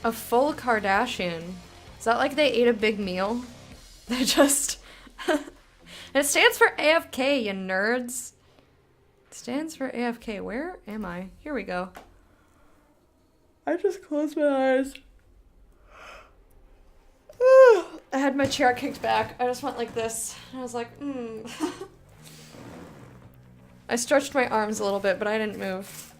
A full Kardashian. Is that like they ate a big meal? They just... It stands for AFK, you nerds. It stands for AFK. Where am I? Here we go. I just closed my eyes. I had my chair kicked back. I just went like this. I was like, I stretched my arms a little bit, but I didn't move.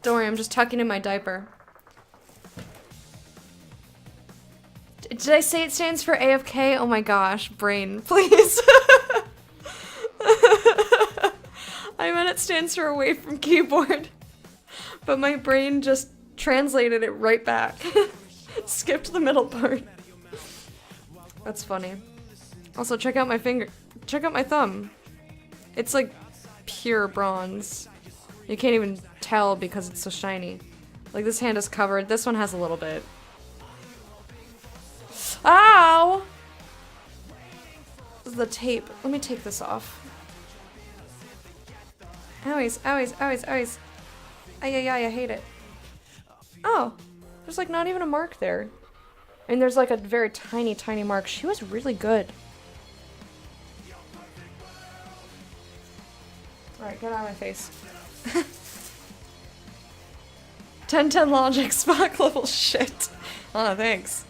Don't worry, I'm just tucking in my diaper. Did I say it stands for AFK? Oh my gosh, brain, please. I meant it stands for away from keyboard. But my brain just translated it right back. Skipped the middle part. That's funny. Also, check out my finger. Check out my thumb. It's like pure bronze. You can't even tell because it's so shiny. Like, this hand is covered. This one has a little bit. Ow! This is the tape. Let me take this off. Owies, owies, owies, owies. Ay, I hate it. Oh, there's like not even a mark there. And there's like a very tiny, tiny mark. She was really good. Alright, get out of my face. 10-10 logic, Spock level shit. Oh, thanks.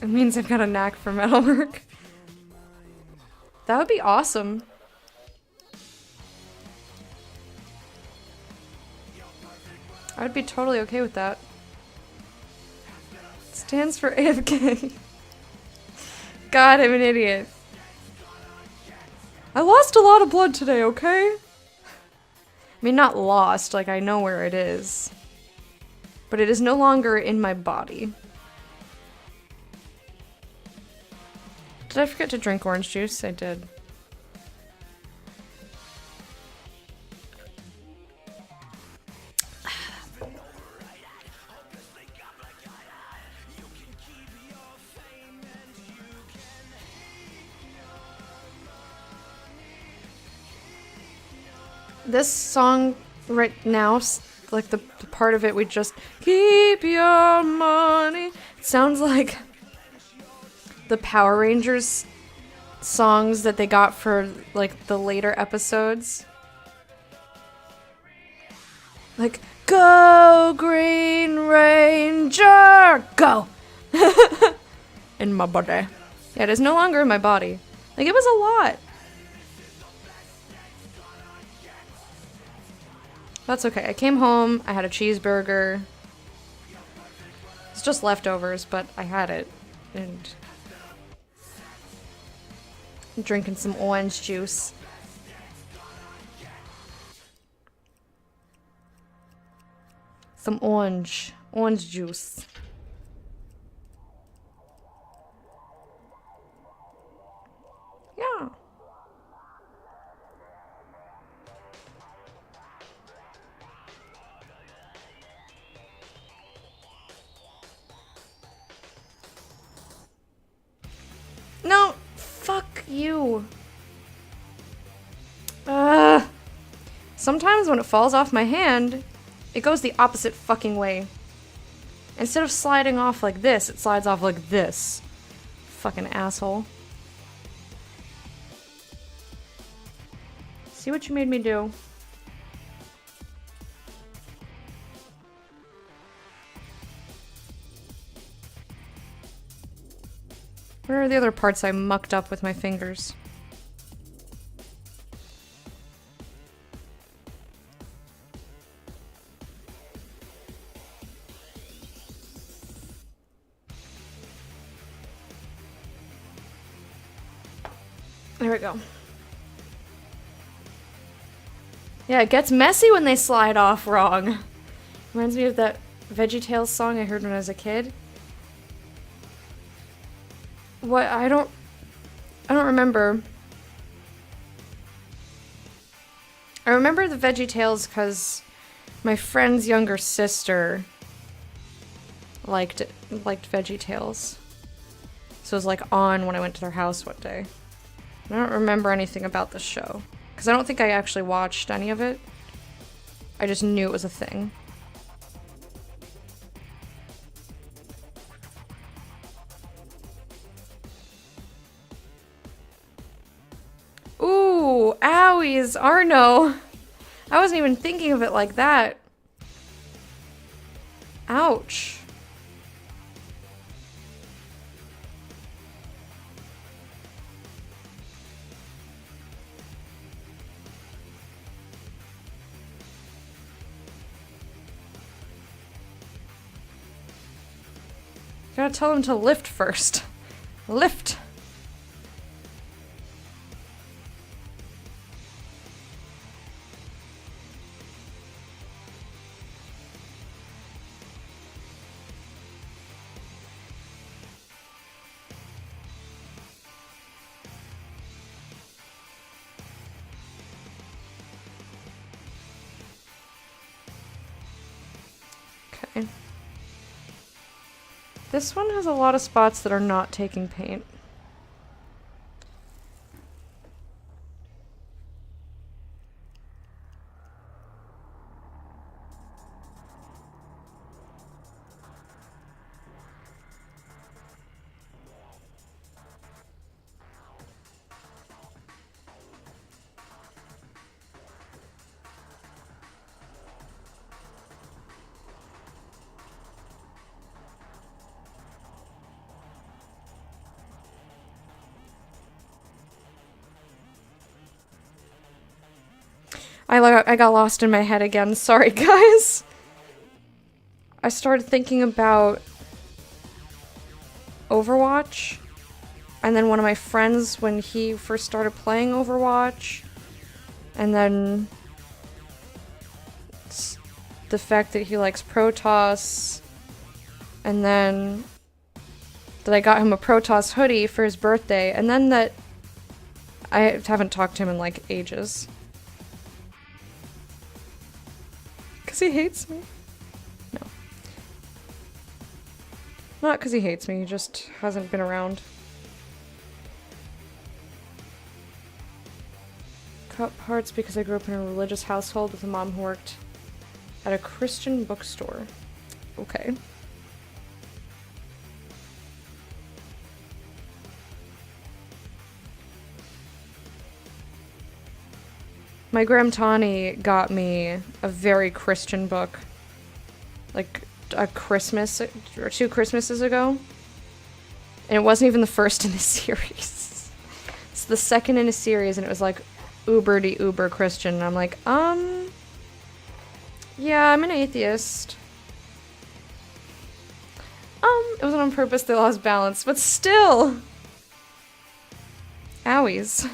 It means I've got a knack for metalwork. That would be awesome. I would be totally okay with that. It stands for AFK. God, I'm an idiot. I lost a lot of blood today, okay? I mean, not lost, like I know where it is. But it is no longer in my body. Did I forget to drink orange juice? I did. This song right now, like the part of it we just keep your money, it sounds like the Power Rangers songs that they got for like the later episodes. Like, go Green Ranger, go! In my body. Yeah, it is no longer in my body. Like, it was a lot. That's okay. I came home, I had a cheeseburger. It's just leftovers, but I had it. And drinking some orange juice. Some orange juice. Yeah. No, fuck you. Sometimes when it falls off my hand, it goes the opposite fucking way. Instead of sliding off like this, it slides off like this. Fucking asshole. See what you made me do. Where are the other parts I mucked up with my fingers? There we go. Yeah, it gets messy when they slide off wrong. Reminds me of that VeggieTales song I heard when I was a kid. What? I don't remember. I remember the VeggieTales because my friend's younger sister liked VeggieTales. So it was like on when I went to their house one day. I don't remember anything about the show. Because I don't think I actually watched any of it. I just knew it was a thing. Ooh, owies, Arno. I wasn't even thinking of it like that. Ouch. Gotta tell him to lift first. Lift. Okay. This one has a lot of spots that are not taking paint. I got lost in my head again. Sorry, guys. I started thinking about Overwatch. And then one of my friends, when he first started playing Overwatch. And then the fact that he likes Protoss. And then that I got him a Protoss hoodie for his birthday. And then that I haven't talked to him in like ages. Because he hates me? No. Not because he hates me, he just hasn't been around. Cut parts because I grew up in a religious household with a mom who worked at a Christian bookstore. Okay. My Graham Tawny got me a very Christian book, like a Christmas or 2 Christmases ago, and it wasn't even the first in the series. It's the second in a series, and it was like uber Christian, and I'm like, yeah, I'm an atheist. It wasn't on purpose, they lost balance, but still! Owies.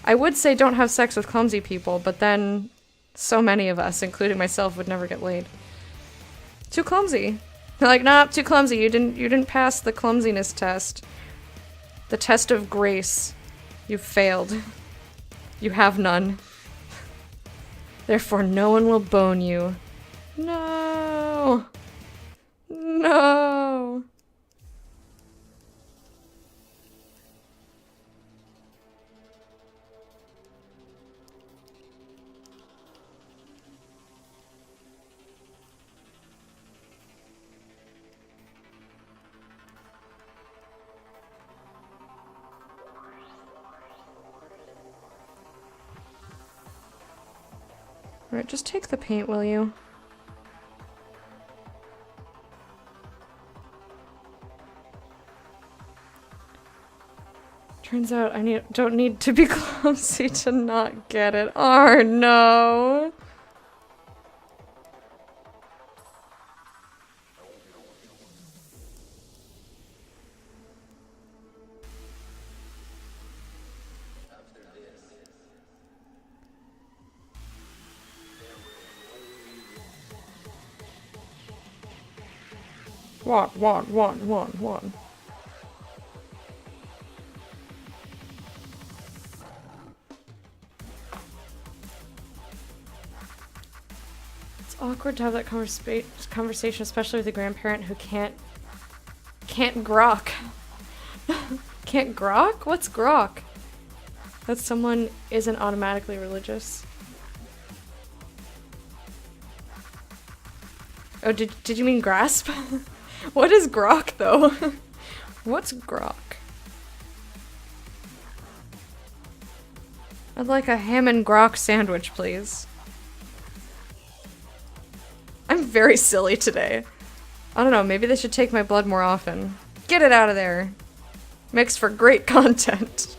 I would say don't have sex with clumsy people, but then so many of us, including myself, would never get laid. Too clumsy. They're like, nah, too clumsy. You didn't pass the clumsiness test. The test of grace. You've failed. You have none. Therefore, no one will bone you. No. No. Alright, just take the paint, will you? Turns out I don't need to be clumsy to not get it. Oh no! One. It's awkward to have that conversation, especially with a grandparent who can't grok. Can't grok? What's grok? That someone isn't automatically religious. Oh, did you mean grasp? What is grok, though? What's grok? I'd like a ham and grok sandwich, please. I'm very silly today. I don't know, maybe they should take my blood more often. Get it out of there. Makes for great content.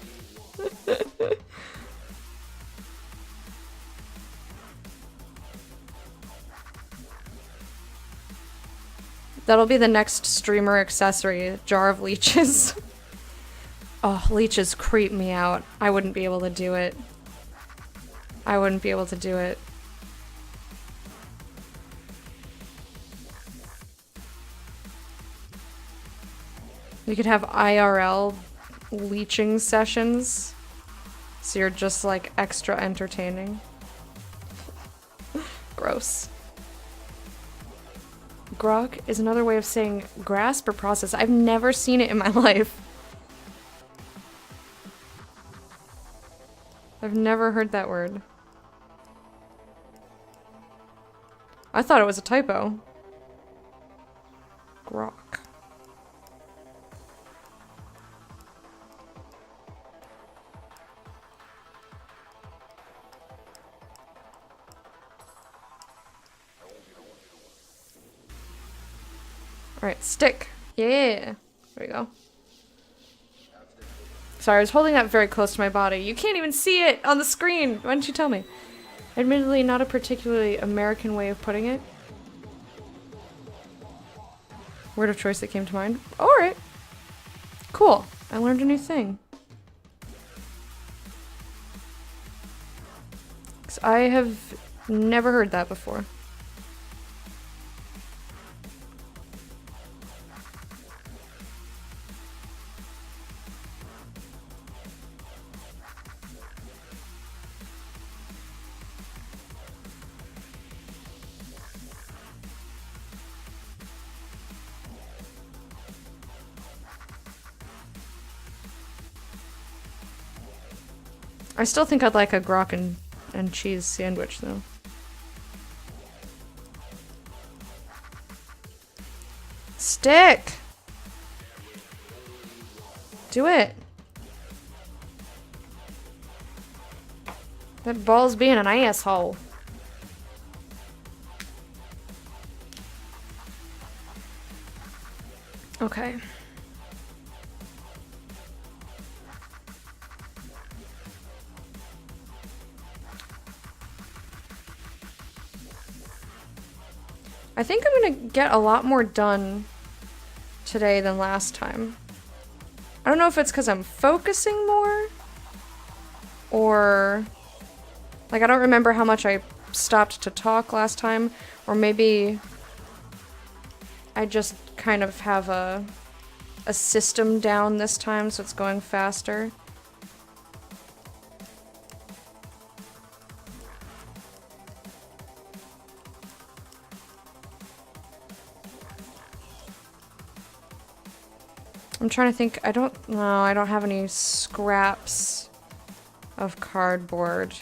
That'll be the next streamer accessory, jar of leeches. Oh, leeches creep me out. I wouldn't be able to do it. I wouldn't be able to do it. You could have IRL leeching sessions, so you're just like extra entertaining. Gross. Grok is another way of saying grasp or process. I've never seen it in my life. I've never heard that word. I thought it was a typo. Grok. Alright, stick. Yeah. There we go. Sorry, I was holding that very close to my body. You can't even see it on the screen! Why didn't you tell me? Admittedly, not a particularly American way of putting it. Word of choice that came to mind. Alright. Cool. I learned a new thing. 'Cause I have never heard that before. I still think I'd like a grok and cheese sandwich, though. Stick! Do it! That ball's being an asshole. Okay. I think I'm gonna get a lot more done today than last time. I don't know if it's because I'm focusing more, or like I don't remember how much I stopped to talk last time, or maybe I just kind of have a system down this time, so it's going faster. I'm trying to think. I don't have any scraps of cardboard.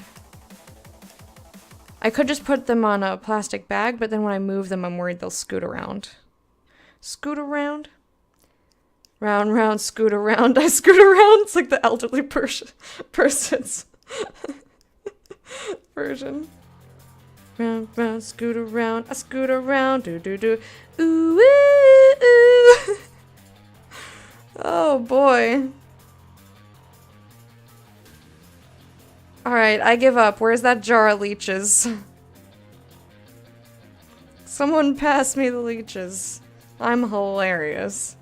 I could just put them on a plastic bag, but then when I move them, I'm worried they'll scoot around. Scoot around? Round, round, scoot around. I scoot around. It's like the elderly person's version. Round, round, I scoot around, do do do, ooh, ooh, ooh. Oh boy. Alright, I give up. Where's that jar of leeches? Someone pass me the leeches. I'm hilarious.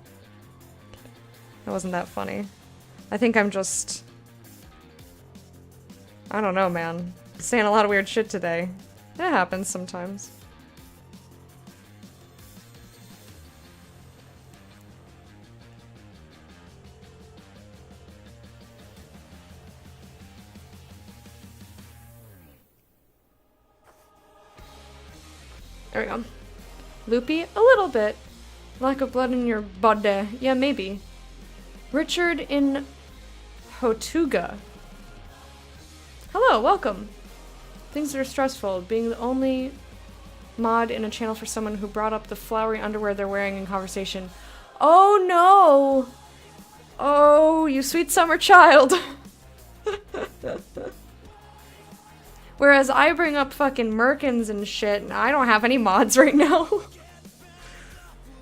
That wasn't that funny. I think I'm just... I don't know, man. Saying a lot of weird shit today. It happens sometimes. There we go. Loopy? A little bit. Lack of blood in your body. Yeah, maybe. Richard in Hotuga. Hello, welcome. Things are stressful. Being the only mod in a channel for someone who brought up the flowery underwear they're wearing in conversation. Oh no! Oh, you sweet summer child. Whereas I bring up fucking merkins and shit, and I don't have any mods right now.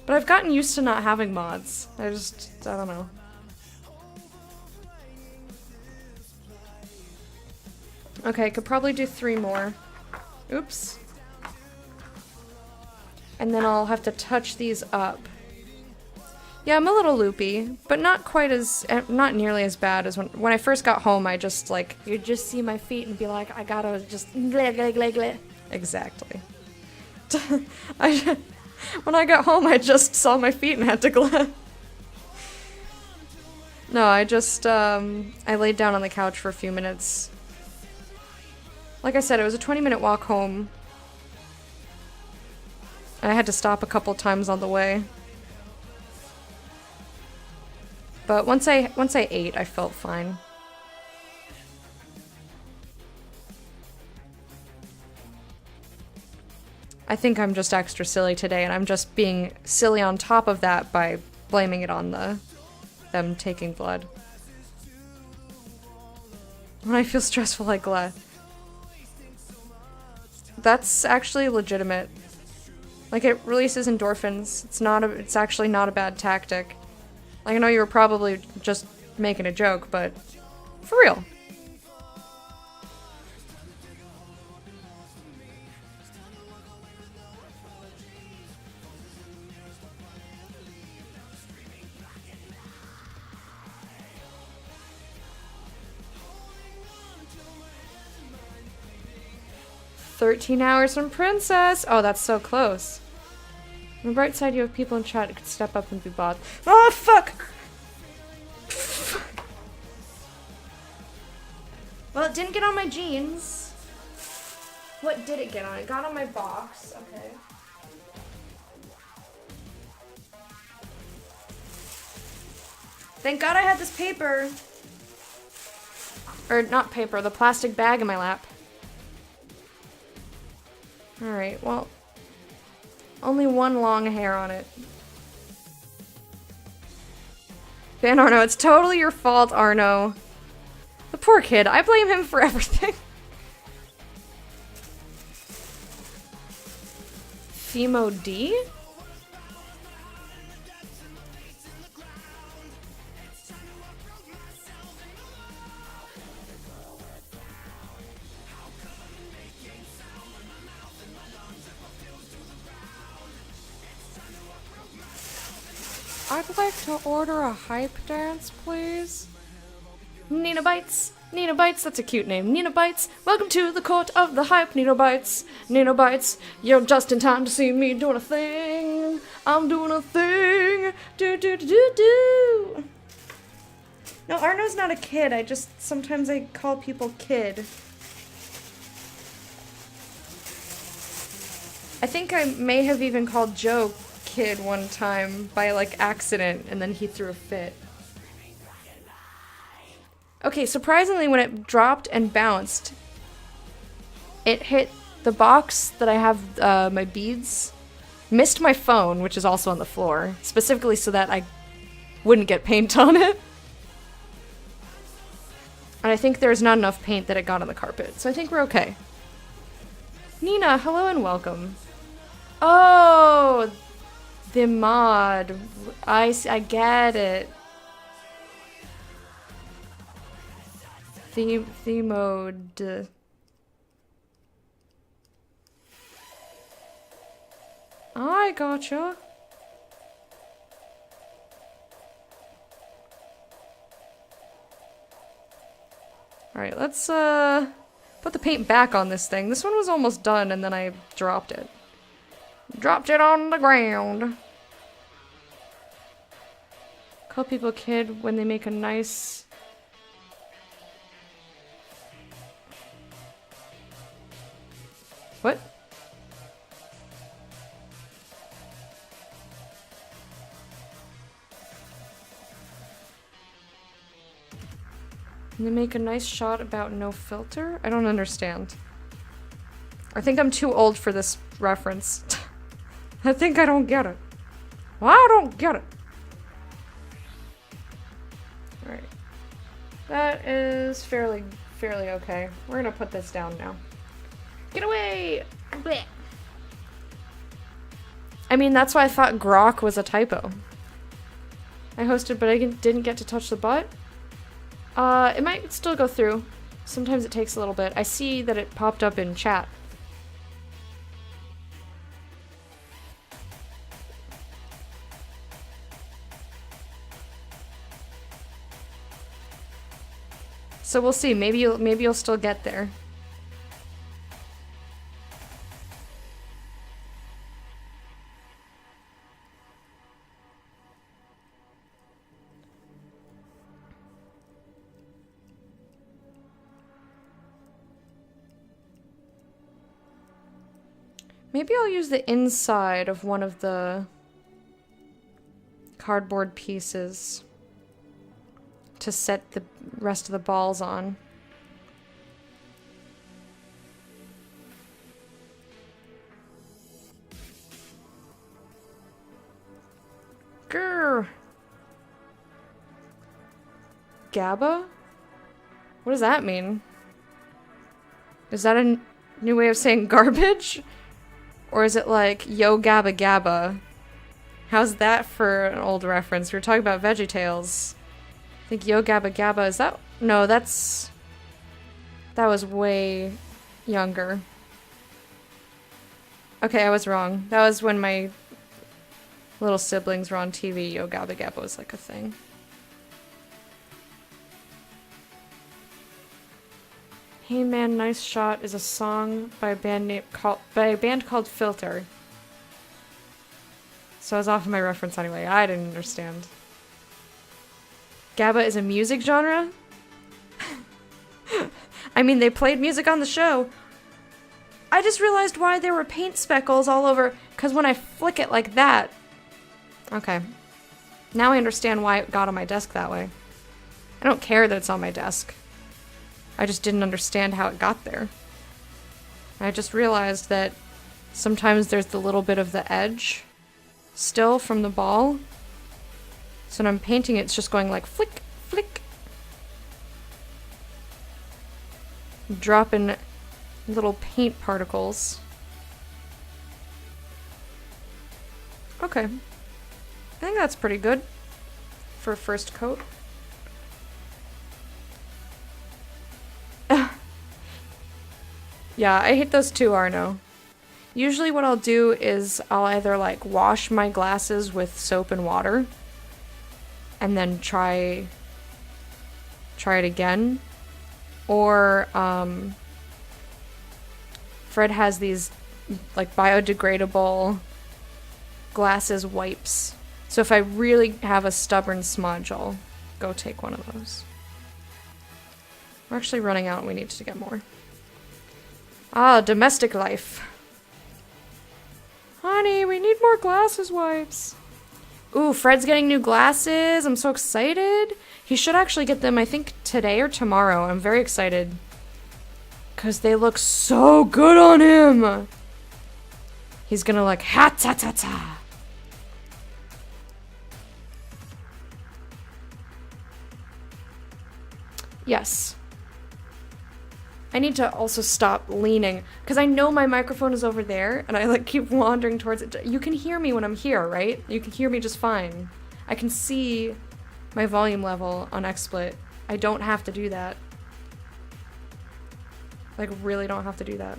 But I've gotten used to not having mods. I don't know. Okay, could probably do 3 more. Oops. And then I'll have to touch these up. Yeah, I'm a little loopy, but not quite as, not nearly as bad as when I first got home. I just like, you'd just see my feet and be like, I gotta just exactly. When I got home, I just saw my feet and had to glare. No, I just, I laid down on the couch for a few minutes. Like I said, it was a 20-minute walk home. And I had to stop a couple times on the way. But once I ate, I felt fine. I think I'm just extra silly today, and I'm just being silly on top of that by blaming it on them taking blood. When I feel stressful, I glare. That's actually legitimate. Like, it releases endorphins. It's actually not a bad tactic. Like, I know you were probably just making a joke, but for real. "13 hours from Princess." Oh, that's so close. On the bright side, you have people in chat who could step up and be bots. Oh, fuck! Well, it didn't get on my jeans. What did it get on? It got on my box. Okay. Thank God I had this paper. Or, not paper, the plastic bag in my lap. Alright, well... only one long hair on it. Ban Arno, it's totally your fault, Arno. The poor kid, I blame him for everything. Femo D? I'd like to order a hype dance, please. Nina Bites. Nina Bites, that's a cute name. Nina Bites, welcome to the court of the hype, Nina Bites. Nina Bites, you're just in time to see me doing a thing. I'm doing a thing. Do do do do do. No, Arno's not a kid. Sometimes I call people kid. I think I may have even called Joe kid one time by like accident, and then he threw a fit. Okay, surprisingly, when it dropped and bounced, it hit the box that I have my beads, missed my phone, which is also on the floor, specifically so that I wouldn't get paint on it. And I think there's not enough paint that it got on the carpet, so I think we're okay. Nina, hello and welcome. Oh, the mod. I get it. Theme mode. I gotcha. Alright, let's put the paint back on this thing. This one was almost done and then I dropped it. Dropped it on the ground. Call people kid when they make a nice... What? And they make a nice shot about no filter? I don't understand. I think I'm too old for this reference. I think I don't get it. Well, I don't get it. Alright. That is fairly okay. We're gonna put this down now. Get away! Blech. I mean, that's why I thought grok was a typo. I hosted, but I didn't get to touch the butt. It might still go through. Sometimes it takes a little bit. I see that it popped up in chat. So we'll see. Maybe you'll still get there. Maybe I'll use the inside of one of the cardboard pieces to set the rest of the balls on. Grr. GABA? What does that mean? Is that a new way of saying garbage? Or is it like, yo gabba gabba? How's that for an old reference? We were talking about VeggieTales. I think yo gabba gabba, is that? No, that was way younger. Okay, I was wrong. That was when my little siblings were on TV. Yo gabba gabba was like a thing. Hey Man, Nice Shot is a song by a band called Filter. So I was off of my reference anyway. I didn't understand. GABA is a music genre? I mean, they played music on the show. I just realized why there were paint speckles all over, because when I flick it like that... Okay. Now I understand why it got on my desk that way. I don't care that it's on my desk. I just didn't understand how it got there. I just realized that sometimes there's the little bit of the edge still from the ball. So when I'm painting it, it's just going like flick, flick. Dropping little paint particles. Okay. I think that's pretty good for a first coat. Yeah, I hate those too, Arno. Usually what I'll do is I'll either like wash my glasses with soap and water and then try it again. Or Fred has these like biodegradable glasses wipes. So if I really have a stubborn smudge, I'll go take one of those. We're actually running out and we need to get more. Ah, domestic life. Honey, we need more glasses wipes. Ooh, Fred's getting new glasses. I'm so excited. He should actually get them, I think, today or tomorrow. I'm very excited. Because they look so good on him. He's gonna like, ha-ta-ta-ta. Yes. I need to also stop leaning, because I know my microphone is over there, and I like keep wandering towards it. You can hear me when I'm here, right? You can hear me just fine. I can see my volume level on XSplit. I don't have to do that. Like, really don't have to do that.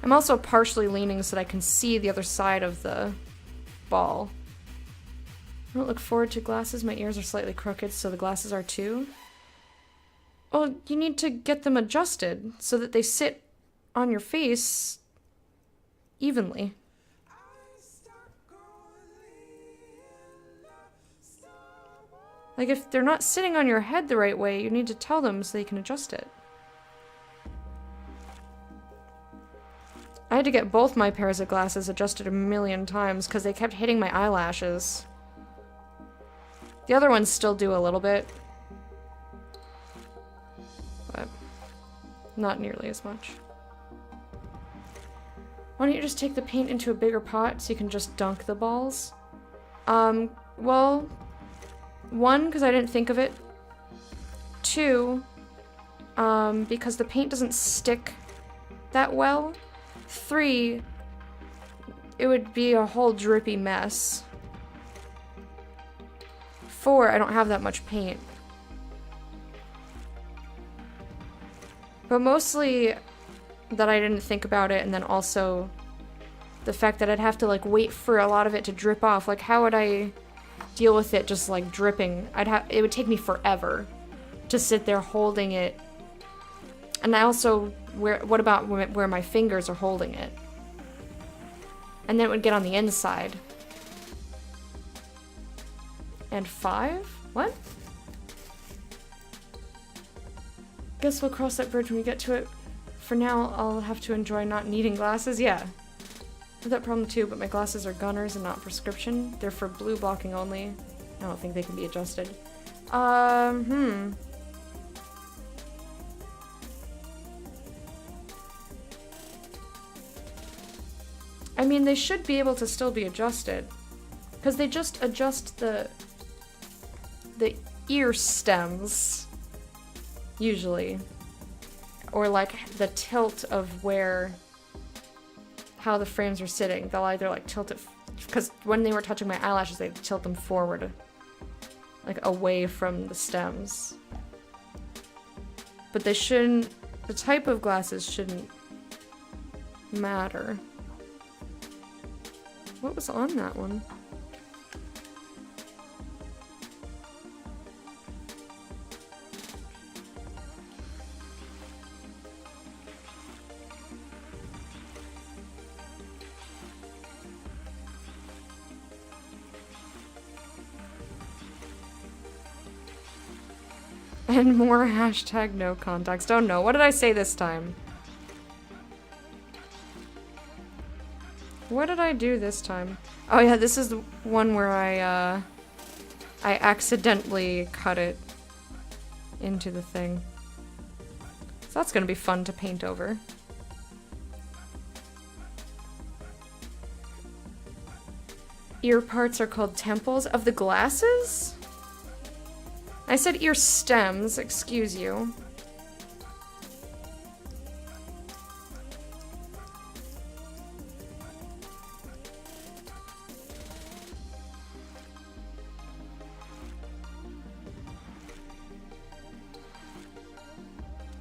I'm also partially leaning so that I can see the other side of the ball. I don't look forward to glasses. My ears are slightly crooked, so the glasses are too. Well, you need to get them adjusted so that they sit on your face evenly. Like, if they're not sitting on your head the right way, you need to tell them so they can adjust it. I had to get both my pairs of glasses adjusted a million times because they kept hitting my eyelashes. The other ones still do a little bit, but not nearly as much. Why don't you just take the paint into a bigger pot so you can just dunk the balls? Well, one, because I didn't think of it. Two, because the paint doesn't stick that well. Three, it would be a whole drippy mess. Four, I don't have that much paint. But mostly that I didn't think about it, and then also the fact that I'd have to like wait for a lot of it to drip off. Like, how would I deal with it just like dripping? It would take me forever to sit there holding it. And I also, what about where my fingers are holding it? And then it would get on the inside. And 5? What? Guess we'll cross that bridge when we get to it. For now, I'll have to enjoy not needing glasses. Yeah. I have that problem too, but my glasses are Gunners and not prescription. They're for blue blocking only. I don't think they can be adjusted. I mean, they should be able to still be adjusted. Because they just adjust the ear stems, usually. Or like the tilt of how the frames are sitting. They'll either like tilt it, because when they were touching my eyelashes, they'd tilt them forward, like away from the stems. But they shouldn't, the type of glasses shouldn't matter. What was on that one? And more hashtag no context. Oh no, what did I say this time? What did I do this time? Oh yeah, this is the one where I accidentally cut it into the thing. So that's gonna be fun to paint over. Ear parts are called temples of the glasses? I said ear stems, excuse you.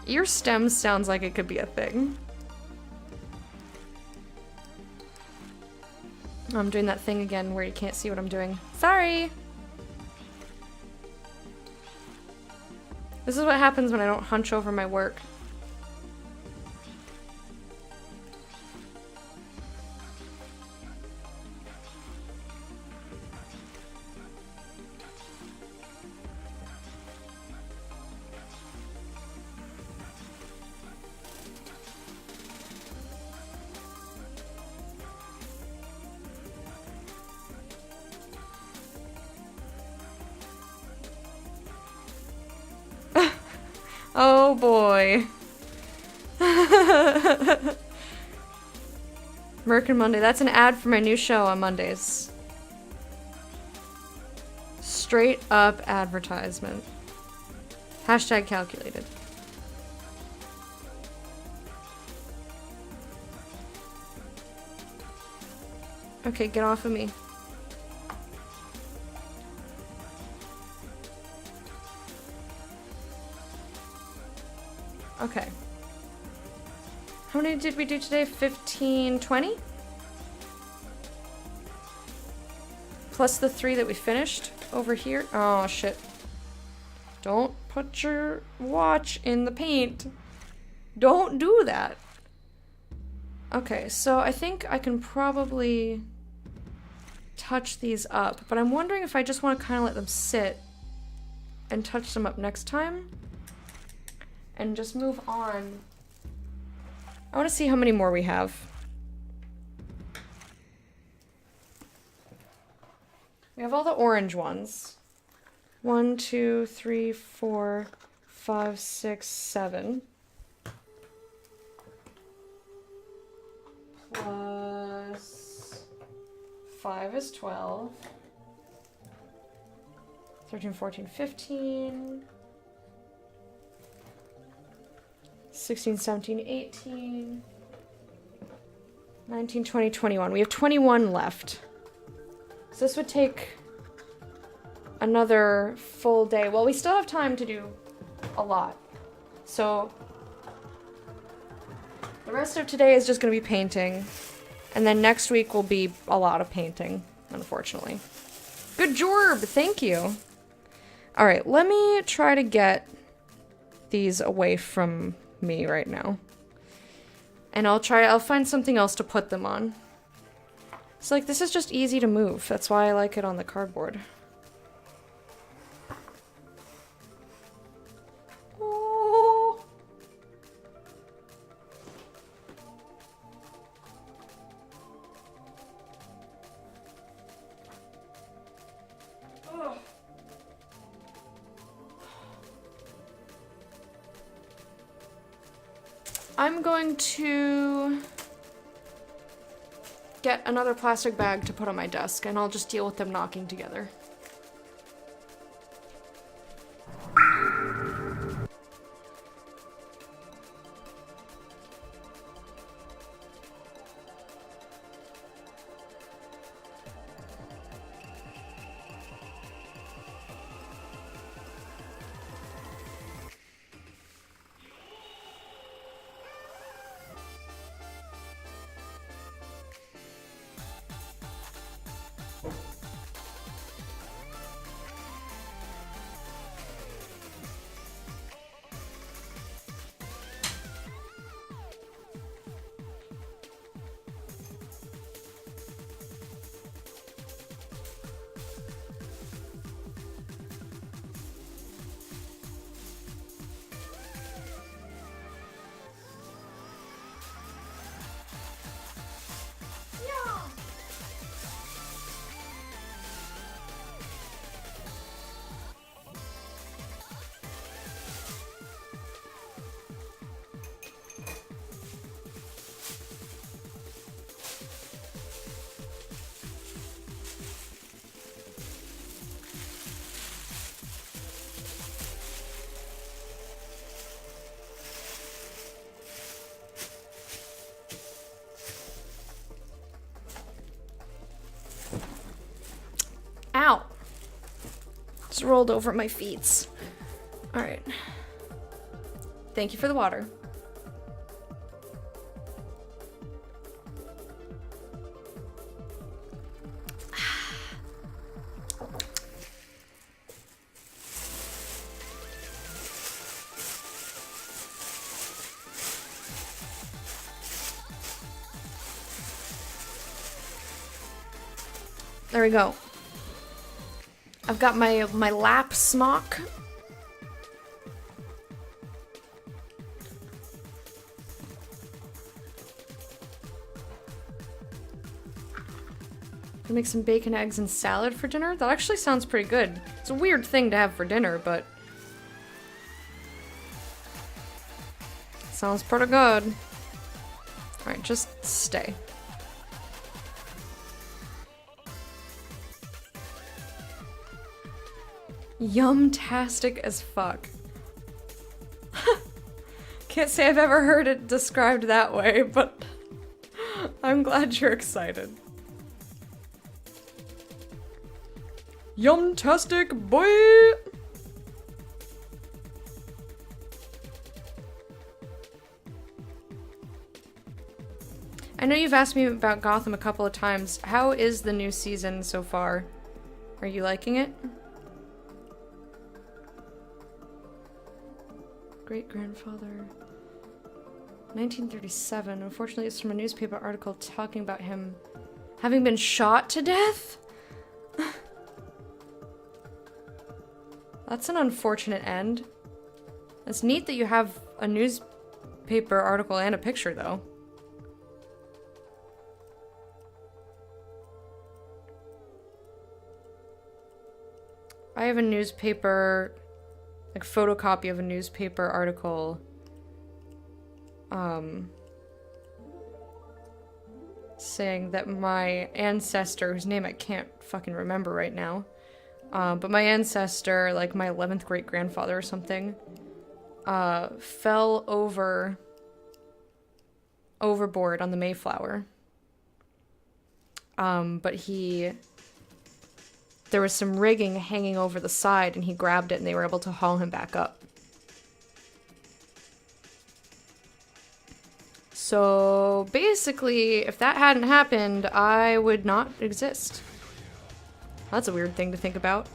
Ear stems sounds like it could be a thing. I'm doing that thing again where you can't see what I'm doing. Sorry! This is what happens when I don't hunch over my work. Oh boy. Merkin Monday. That's an ad for my new show on Mondays. Straight up advertisement. Hashtag calculated. Okay, get off of me. Okay. How many did we do today? 15, 20? Plus the 3 that we finished over here. Oh, shit. Don't put your watch in the paint. Don't do that. Okay, so I think I can probably touch these up, but I'm wondering if I just want to kind of let them sit and touch them up next time and just move on. I want to see how many more we have. We have all the orange ones. 1, 2, 3, 4, 5, 6, 7. Plus 5 is 12. 13, 14, 15. 16, 17, 18. 19, 20, 21. We have 21 left. So this would take another full day. Well, we still have time to do a lot. So the rest of today is just going to be painting. And then next week will be a lot of painting, unfortunately. Good job! Thank you. Alright, let me try to get these away from me right now. And I'll find something else to put them on. So like, this is just easy to move. That's why I like it on the cardboard. Oh. Oh. I'm going to get another plastic bag to put on my desk, and I'll just deal with them knocking together. Ow! Just rolled over my feet. Alright. Thank you for the water. There we go. I've got my lap smock. Gonna make some bacon, eggs, and salad for dinner. That actually sounds pretty good. It's a weird thing to have for dinner, but sounds pretty good. Alright, just stay. Yum-tastic as fuck. Can't say I've ever heard it described that way, but I'm glad you're excited. Yum-tastic, boy! I know you've asked me about Gotham a couple of times. How is the new season so far? Are you liking it? Great-grandfather... 1937. Unfortunately, it's from a newspaper article talking about him having been shot to death? That's an unfortunate end. It's neat that you have a newspaper article and a picture, though. I have a newspaper, like photocopy of a newspaper article, saying that my ancestor, whose name I can't fucking remember right now, but my ancestor, like my 11th great-grandfather or something, fell overboard on the Mayflower. But there was some rigging hanging over the side, and he grabbed it, and they were able to haul him back up. So, basically, if that hadn't happened, I would not exist. That's a weird thing to think about.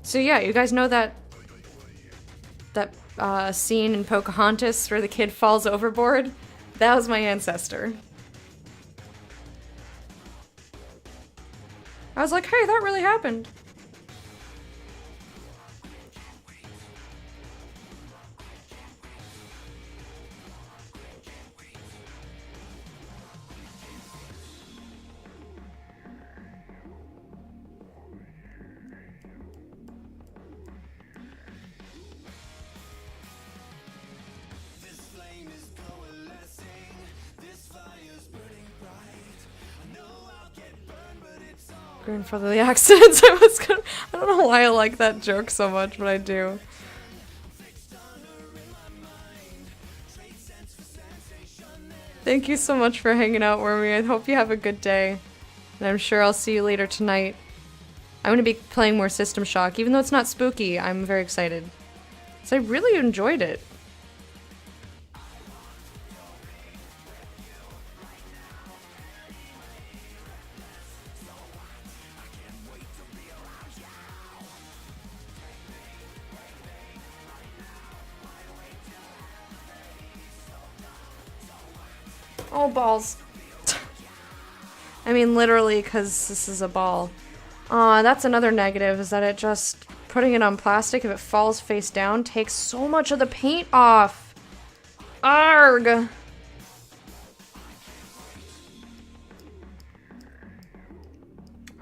So yeah, you guys know that scene in Pocahontas where the kid falls overboard? That was my ancestor. I was like, hey, that really happened. Grandfatherly accidents. I don't know why I like that joke so much, but I do. Thank you so much for hanging out, Wormy. I hope you have a good day. And I'm sure I'll see you later tonight. I'm gonna be playing more System Shock. Even though it's not spooky, I'm very excited. So I really enjoyed it. Oh, balls. I mean, literally, because this is a ball. That's another negative, is that it just... Putting it on plastic, if it falls face down, takes so much of the paint off. Arg! I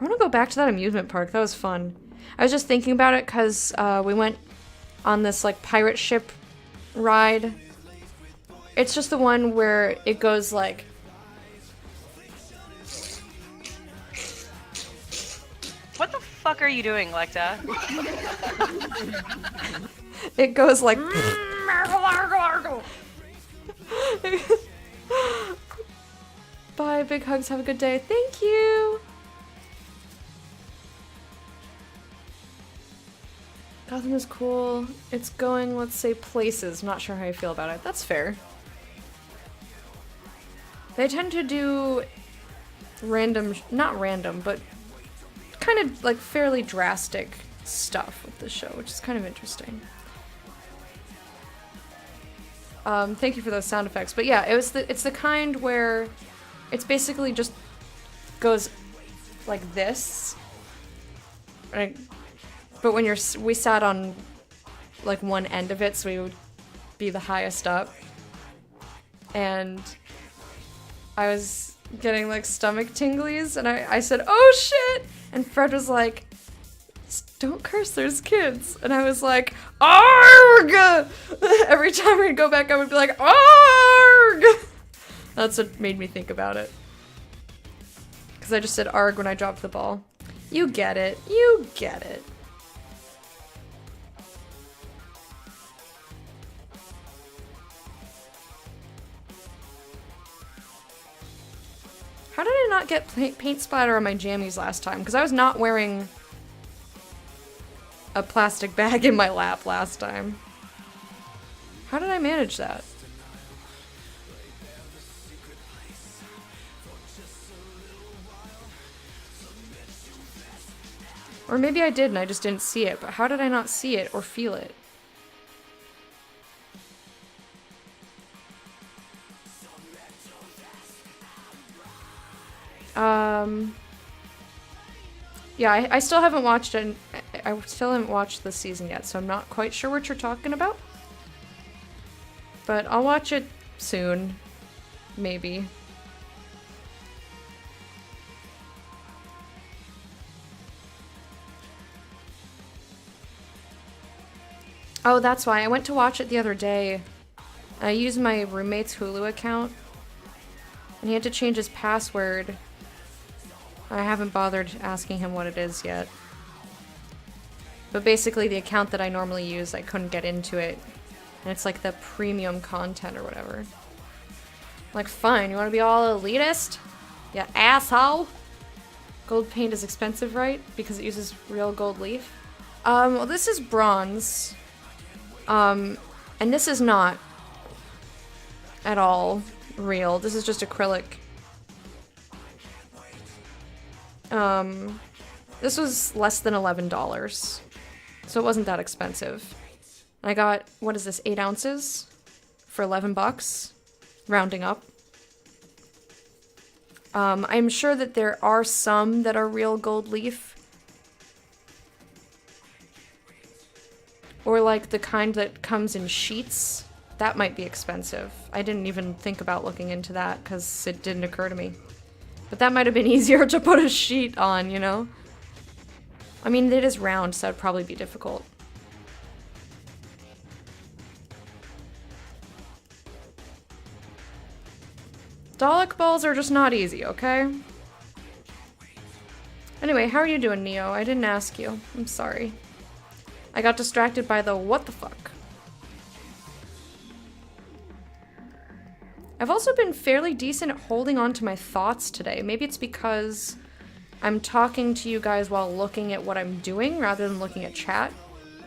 want to go back to that amusement park. That was fun. I was just thinking about it, because we went on this, like, pirate ship ride. It's just the one where it goes like... What the fuck are you doing, Lecta? It goes like... Bye, big hugs, have a good day. Thank you! Gotham is cool. It's going, let's say, places. I'm not sure how you feel about it. That's fair. They tend to do random, not random, but kind of like fairly drastic stuff with the show, which is kind of interesting. Thank you for those sound effects. But yeah, it's the kind where it's basically just goes like this. Right? But when we sat on like one end of it, so we would be the highest up. And I was getting like stomach tinglies, and I said, oh shit! And Fred was like, don't curse, there's kids. And I was like, ARG! Every time we'd go back, I would be like, ARG! That's what made me think about it. Because I just said ARG when I dropped the ball. You get it. You get it. How did I not get paint splatter on my jammies last time? Because I was not wearing a plastic bag in my lap last time. How did I manage that? Or maybe I did and I just didn't see it, but how did I not see it or feel it? Yeah, I still haven't watched it. I still haven't watched this season yet, so I'm not quite sure what you're talking about. But I'll watch it soon. Maybe. Oh, that's why. I went to watch it the other day. I used my roommate's Hulu account. And he had to change his password. I haven't bothered asking him what it is yet. But basically the account that I normally use, I couldn't get into it. And it's like the premium content or whatever. Like, fine, you want to be all elitist? Ya asshole! Gold paint is expensive, right? Because it uses real gold leaf? Well, this is bronze. And this is not at all real. This is just acrylic. This was less than $11, so it wasn't that expensive. I got, what is this, 8 ounces for $11, rounding up. I'm sure that there are some that are real gold leaf. Or like the kind that comes in sheets. That might be expensive. I didn't even think about looking into that because it didn't occur to me. But that might have been easier to put a sheet on, you know? I mean, it is round, so that'd probably be difficult. Dalek balls are just not easy, okay? Anyway, how are you doing, Neo? I didn't ask you. I'm sorry. I got distracted by the what the fuck. I've also been fairly decent at holding on to my thoughts today. Maybe it's because I'm talking to you guys while looking at what I'm doing rather than looking at chat.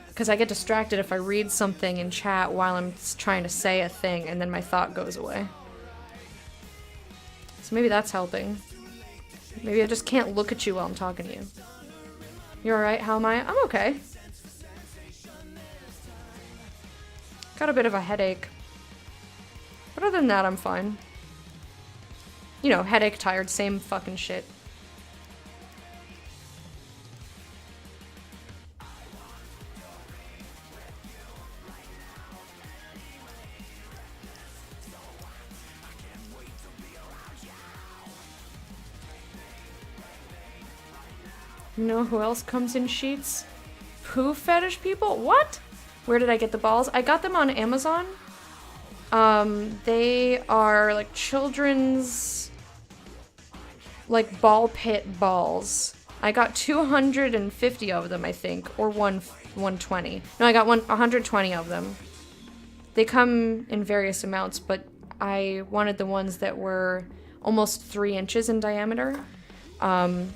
Because I get distracted if I read something in chat while I'm trying to say a thing and then my thought goes away. So maybe that's helping. Maybe I just can't look at you while I'm talking to you. You alright? How am I? I'm okay. Got a bit of a headache. But other than that, I'm fine. You know, headache, tired, same fucking shit. You know who else comes in sheets? Poo fetish people? What? Where did I get the balls? I got them on Amazon. They are like children's like ball pit balls. I got 250 of them, I think, or 120. No, I got 120 of them. They come in various amounts, but I wanted the ones that were almost 3 inches in diameter. And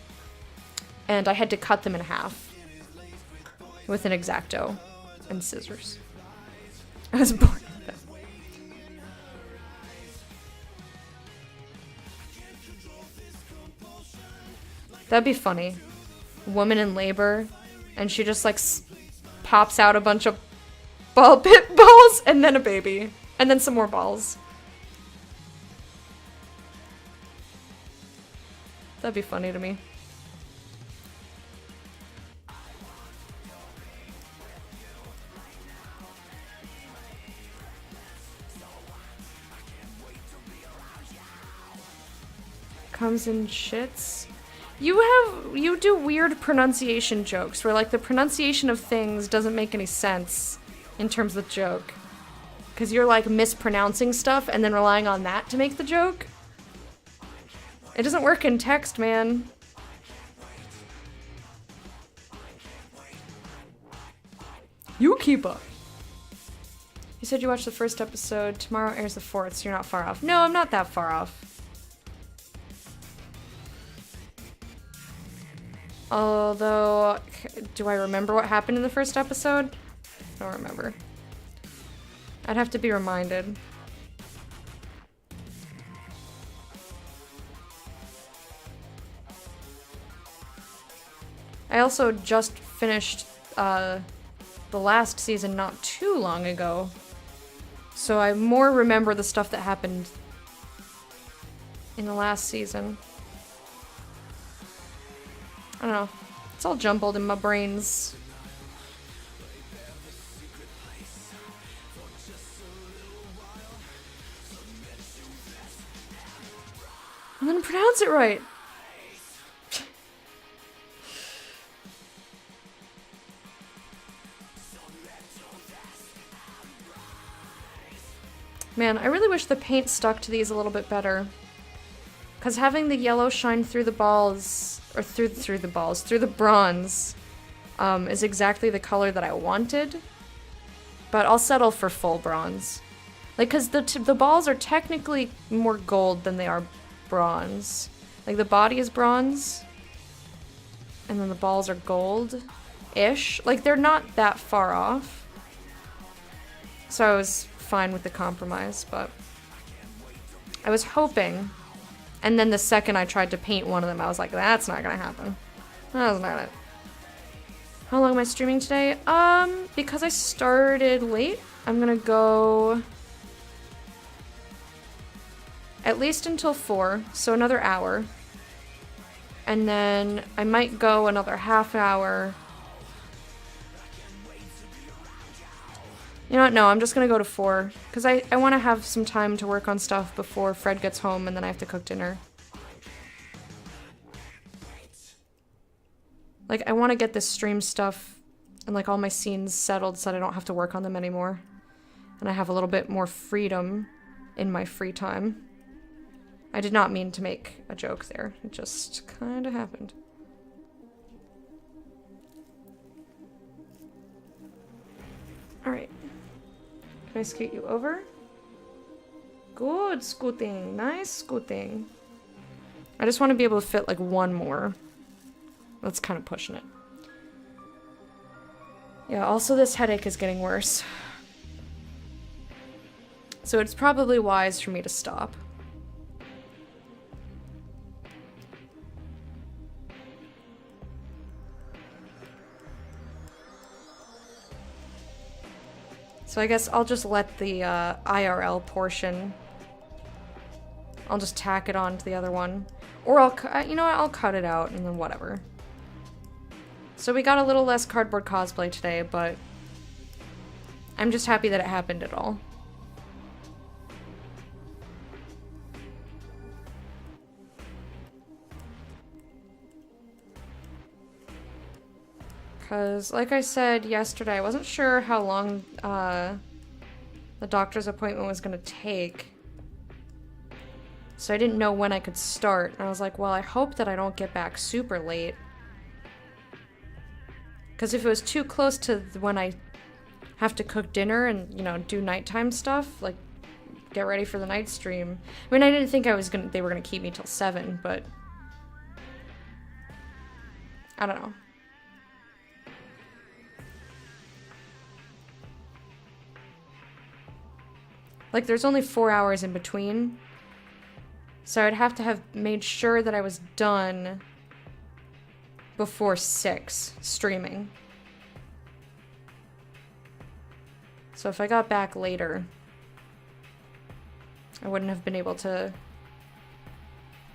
I had to cut them in half with an X-Acto and scissors. I was bored with them. That'd be funny. Woman in labor, and she just like pops out a bunch of ball pit balls, and then a baby, and then some more balls. That'd be funny to me. Comes in shits. You do weird pronunciation jokes where like the pronunciation of things doesn't make any sense in terms of the joke. Cause you're like mispronouncing stuff and then relying on that to make the joke. It doesn't work in text, man. You keep up. You said you watched the first episode. Tomorrow airs the 4th, so you're not far off. No, I'm not that far off. Although, do I remember what happened in the first episode? I don't remember. I'd have to be reminded. I also just finished the last season not too long ago, so I more remember the stuff that happened in the last season. I don't know. It's all jumbled in my brains. I'm gonna pronounce it right. Man, I really wish the paint stuck to these a little bit better. Because having the yellow shine through the balls, or through the bronze, is exactly the color that I wanted. But I'll settle for full bronze. Like, because the balls are technically more gold than they are bronze. Like, the body is bronze, and then the balls are gold-ish. Like, they're not that far off. So I was fine with the compromise, but I was hoping, and then the second I tried to paint one of them, I was like, that's not gonna happen. That's not it. How long am I streaming today? Because I started late, I'm gonna go at least until 4, so another hour. And then I might go another half hour. You know what? No, I'm just gonna go to 4. Because I want to have some time to work on stuff before Fred gets home and then I have to cook dinner. Like, I want to get this stream stuff and, like, all my scenes settled so that I don't have to work on them anymore. And I have a little bit more freedom in my free time. I did not mean to make a joke there. It just kind of happened. Alright. Can I scoot you over? Good scooting. Nice scooting. I just want to be able to fit like one more. That's kind of pushing it. Yeah, also this headache is getting worse. So it's probably wise for me to stop. So I guess I'll just let the IRL portion, I'll just tack it on to the other one. Or you know what, I'll cut it out and then whatever. So we got a little less cardboard cosplay today, but I'm just happy that it happened at all. Because, like I said yesterday, I wasn't sure how long the doctor's appointment was going to take. So I didn't know when I could start. And I was like, well, I hope that I don't get back super late. Because if it was too close to when I have to cook dinner and, you know, do nighttime stuff, like, get ready for the night stream. I mean, I didn't think they were going to keep me till 7, but I don't know. Like, there's only 4 hours in between. So I'd have to have made sure that I was done before 6 streaming. So if I got back later, I wouldn't have been able to.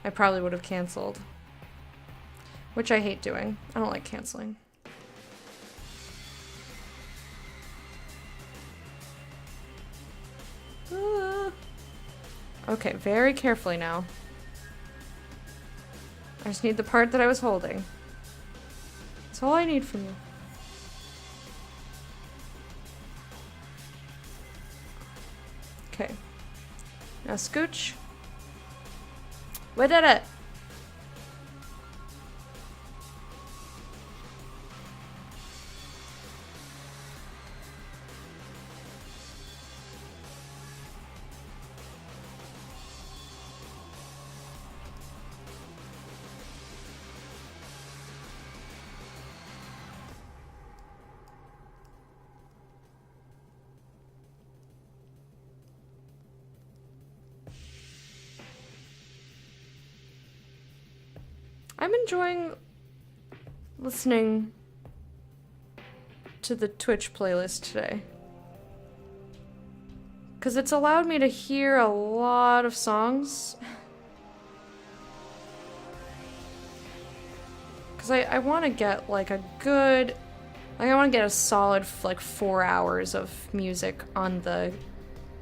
I probably would have canceled. Which I hate doing. I don't like canceling. Okay, very carefully now. I just need the part that I was holding. That's all I need from you. Okay. Now scooch. We did it! I'm enjoying listening to the Twitch playlist today. Because it's allowed me to hear a lot of songs. Because I want to get like a good... Like I want to get a solid like 4 hours of music on the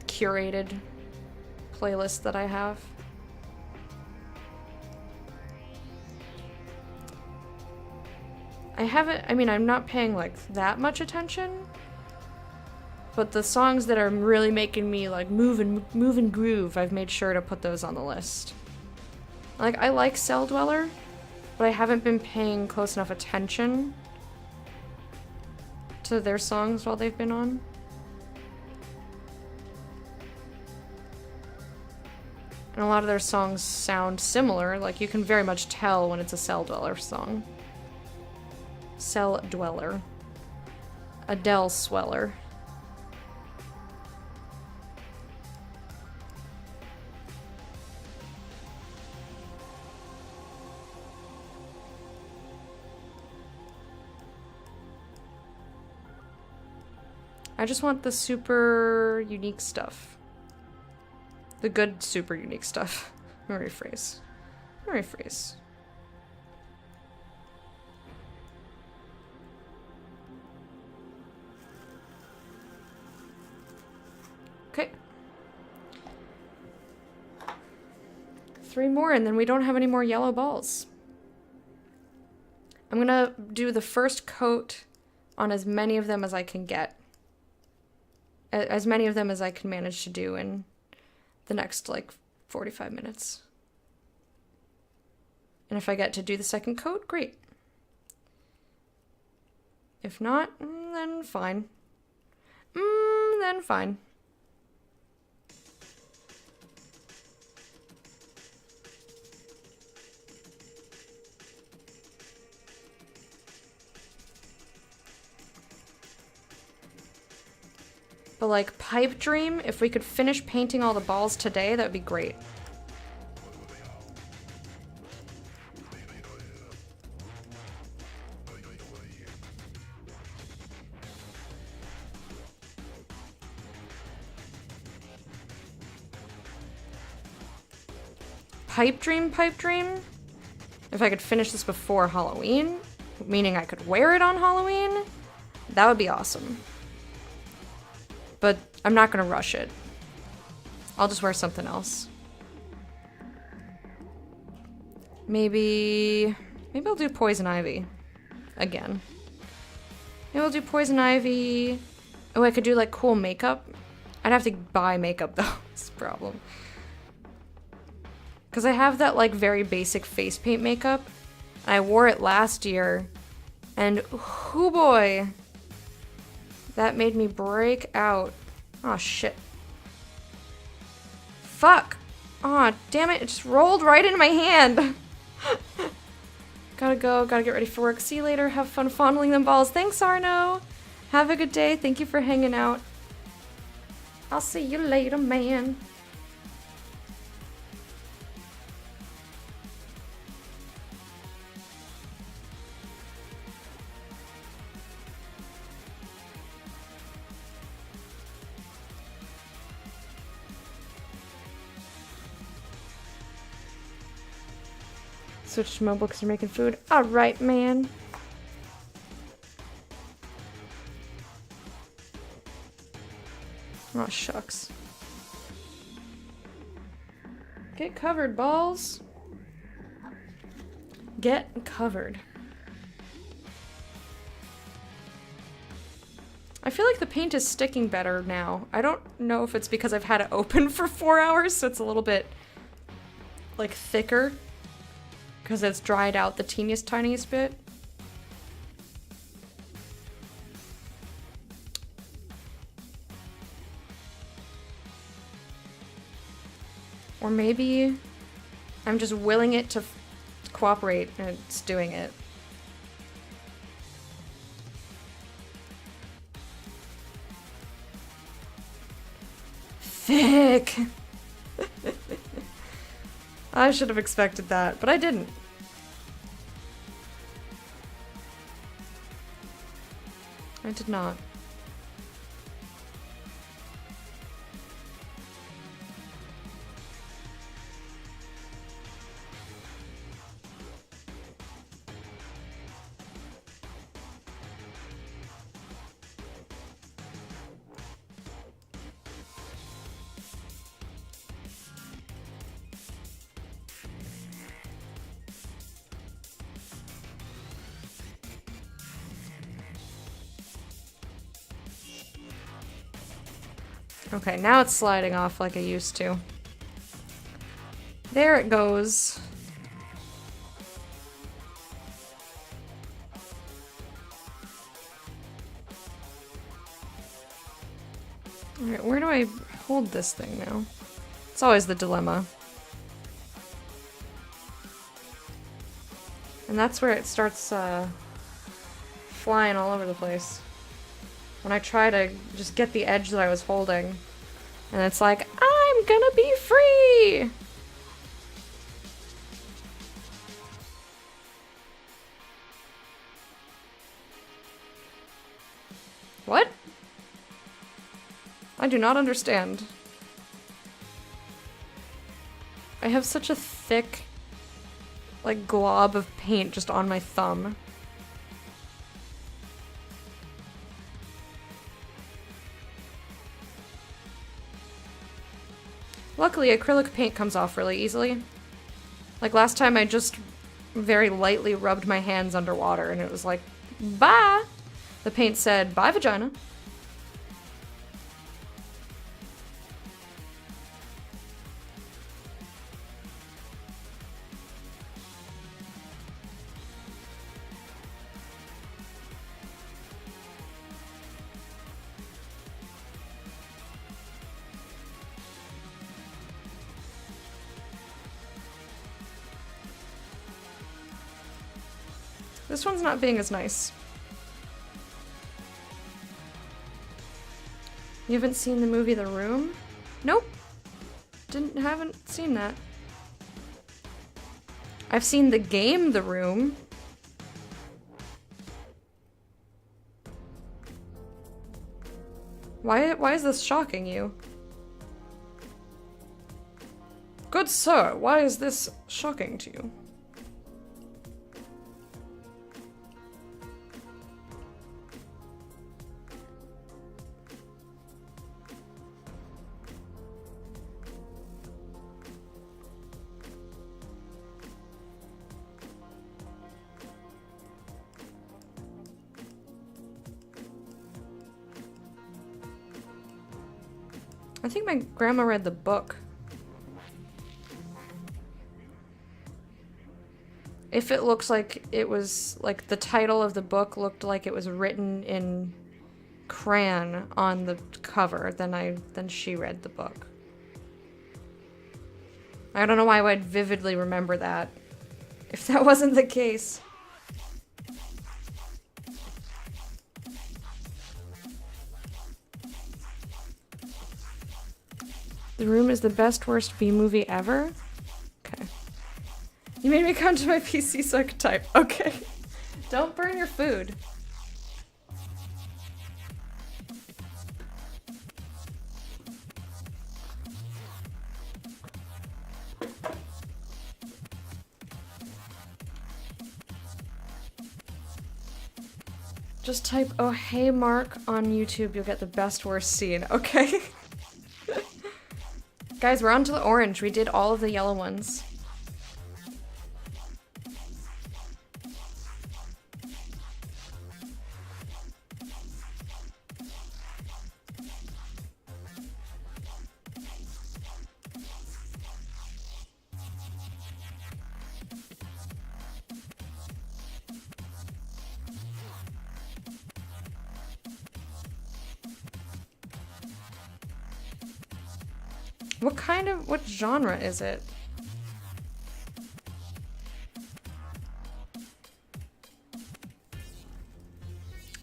curated playlist that I have. I mean, I'm not paying like that much attention, but the songs that are really making me like move and groove, I've made sure to put those on the list. Like, I like Cell Dweller, but I haven't been paying close enough attention to their songs while they've been on. And a lot of their songs sound similar, like you can very much tell when it's a Cell Dweller song. Cell Dweller. Adele Sweller. I just want the super unique stuff. The good super unique stuff. Let me rephrase. Okay. 3 more and then we don't have any more yellow balls. I'm gonna do the first coat on as many of them as I can get. As many of them as I can manage to do in the next, like, 45 minutes. And if I get to do the second coat, great. If not, then fine. Then fine. But like, pipe dream, if we could finish painting all the balls today, that would be great. Pipe dream? If I could finish this before Halloween, meaning I could wear it on Halloween, that would be awesome. But I'm not gonna rush it. I'll just wear something else. Maybe I'll do Poison Ivy again. Maybe I'll do Poison Ivy. Oh, I could do like cool makeup. I'd have to buy makeup though. That's the problem. Because I have that like very basic face paint makeup. And I wore it last year. And oh boy. That made me break out. Oh shit. Fuck. Aw, damn it. It just rolled right into my hand. Gotta go. Gotta get ready for work. See you later. Have fun fondling them balls. Thanks, Arno. Have a good day. Thank you for hanging out. I'll see you later, man. Switch to mobile because you're making food. Alright, man. Oh, shucks. Get covered, balls. Get covered. I feel like the paint is sticking better now. I don't know if it's because I've had it open for 4 hours, so it's a little bit, like, thicker. Because it's dried out the teeniest, tiniest bit. Or maybe I'm just willing it to cooperate and it's doing it. Thick! I should have expected that, but I didn't. I did not. Okay, now it's sliding off like it used to. There it goes. Alright, where do I hold this thing now? It's always the dilemma. And that's where it starts flying all over the place. When I try to just get the edge that I was holding. And it's like, I'm gonna be free! What? I do not understand. I have such a thick, like, glob of paint just on my thumb. Luckily, acrylic paint comes off really easily. Like last time I just very lightly rubbed my hands underwater and it was like, bye! The paint said, bye vagina. This one's not being as nice. You haven't seen the movie The Room? Nope. Haven't seen that. I've seen the game The Room. Why is this shocking you? Good sir, why is this shocking to you? I think my grandma read the book. If it looks like it was, like, the title of the book looked like it was written in crayon on the cover, then she read the book. I don't know why I'd vividly remember that, if that wasn't the case. The Room is the best worst B-movie ever? Okay. You made me come to my PC so I could type. Okay. Don't burn your food. Just type, oh hey Mark on YouTube, you'll get the best worst scene. Okay. Guys, we're on to the orange. We did all of the yellow ones. What genre is it?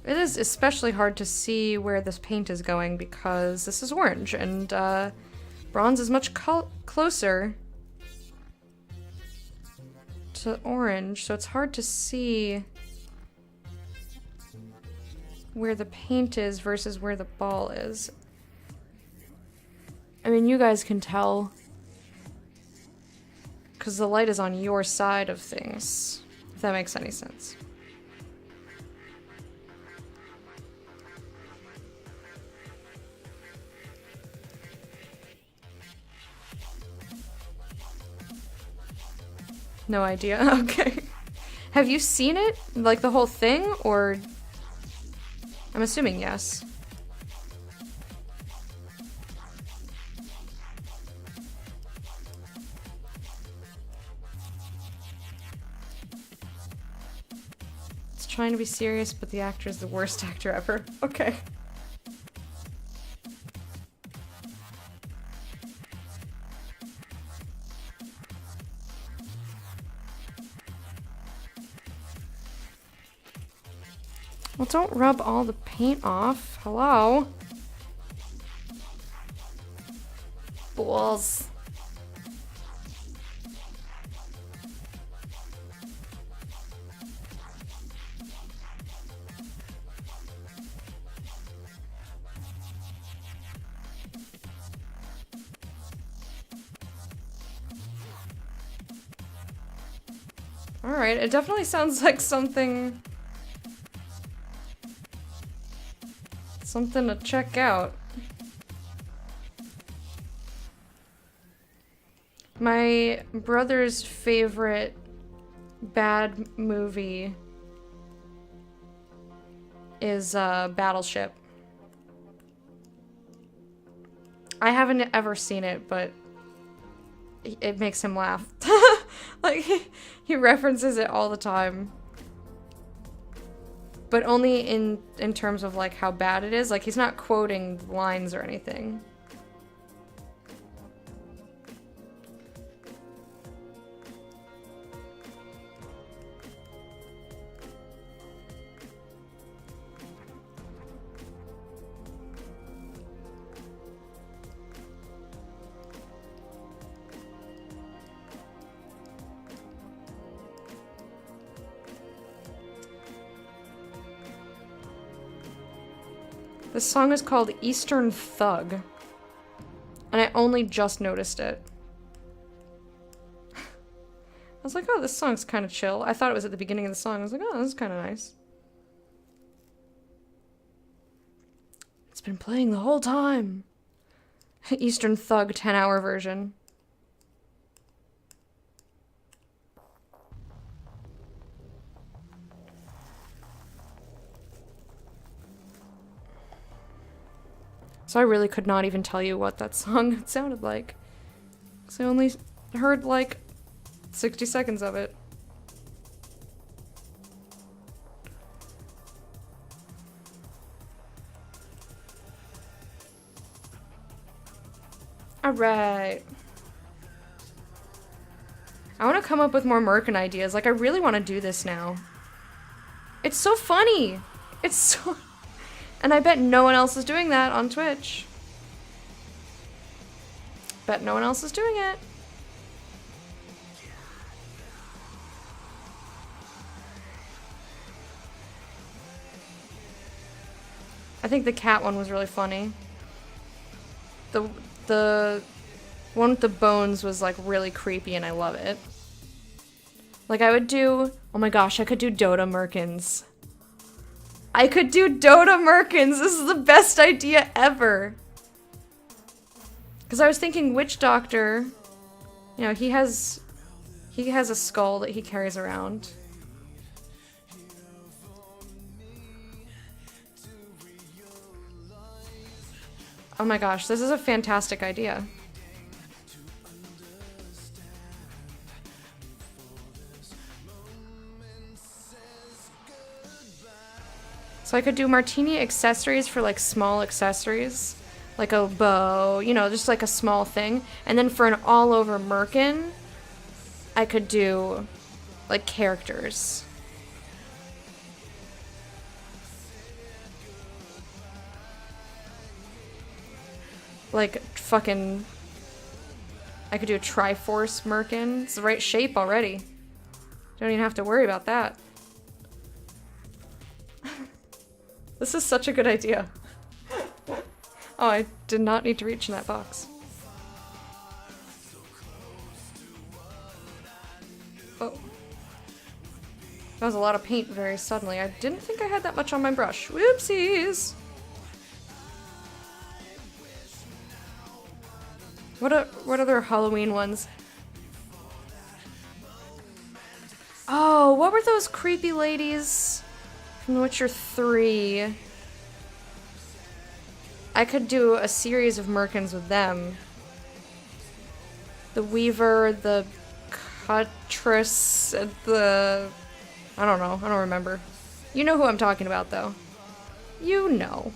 It is especially hard to see where this paint is going because this is orange and bronze is much closer to orange, so it's hard to see where the paint is versus where the ball is. I mean, you guys can tell. Because the light is on your side of things. If that makes any sense. No idea. Okay. Have you seen it? Like the whole thing? Or... I'm assuming yes. It's trying to be serious, but the actor is the worst actor ever. Okay. Well, don't rub all the paint off. Hello? Balls. Alright, it definitely sounds like something to check out. My brother's favorite bad movie is Battleship. I haven't ever seen it, but it makes him laugh. Like, he references it all the time. But only in terms of, like, how bad it is. Like, he's not quoting lines or anything. This song is called Eastern Thug. And I only just noticed it. I was like, oh, this song's kind of chill. I thought it was at the beginning of the song. I was like, oh, this is kind of nice. It's been playing the whole time. Eastern Thug 10-hour version. So I really could not even tell you what that song sounded like. So I only heard like 60 seconds of it. Alright. I want to come up with more Merkin ideas. Like, I really want to do this now. It's so funny! It's so... And I bet no one else is doing that on Twitch. Bet no one else is doing it. I think the cat one was really funny. The one with the bones was like really creepy and I love it. Like I would do, oh my gosh, I could do Dota Merkins. I could do Dota Merkins. This is the best idea ever. Because I was thinking Witch Doctor, you know, he has a skull that he carries around. Oh my gosh, this is a fantastic idea. So I could do martini accessories for like small accessories, like a bow, you know, just like a small thing. And then for an all-over merkin, I could do like characters. Like fucking, I could do a Triforce merkin. It's the right shape already. Don't even have to worry about that. This is such a good idea. Oh, I did not need to reach in that box. Oh. That was a lot of paint very suddenly. I didn't think I had that much on my brush. Whoopsies! What other Halloween ones? Oh, what were those creepy ladies from The Witcher 3? I could do a series of merkins with them. The Weaver, the Cuttress, the... I don't know. I don't remember. You know who I'm talking about, though. You know.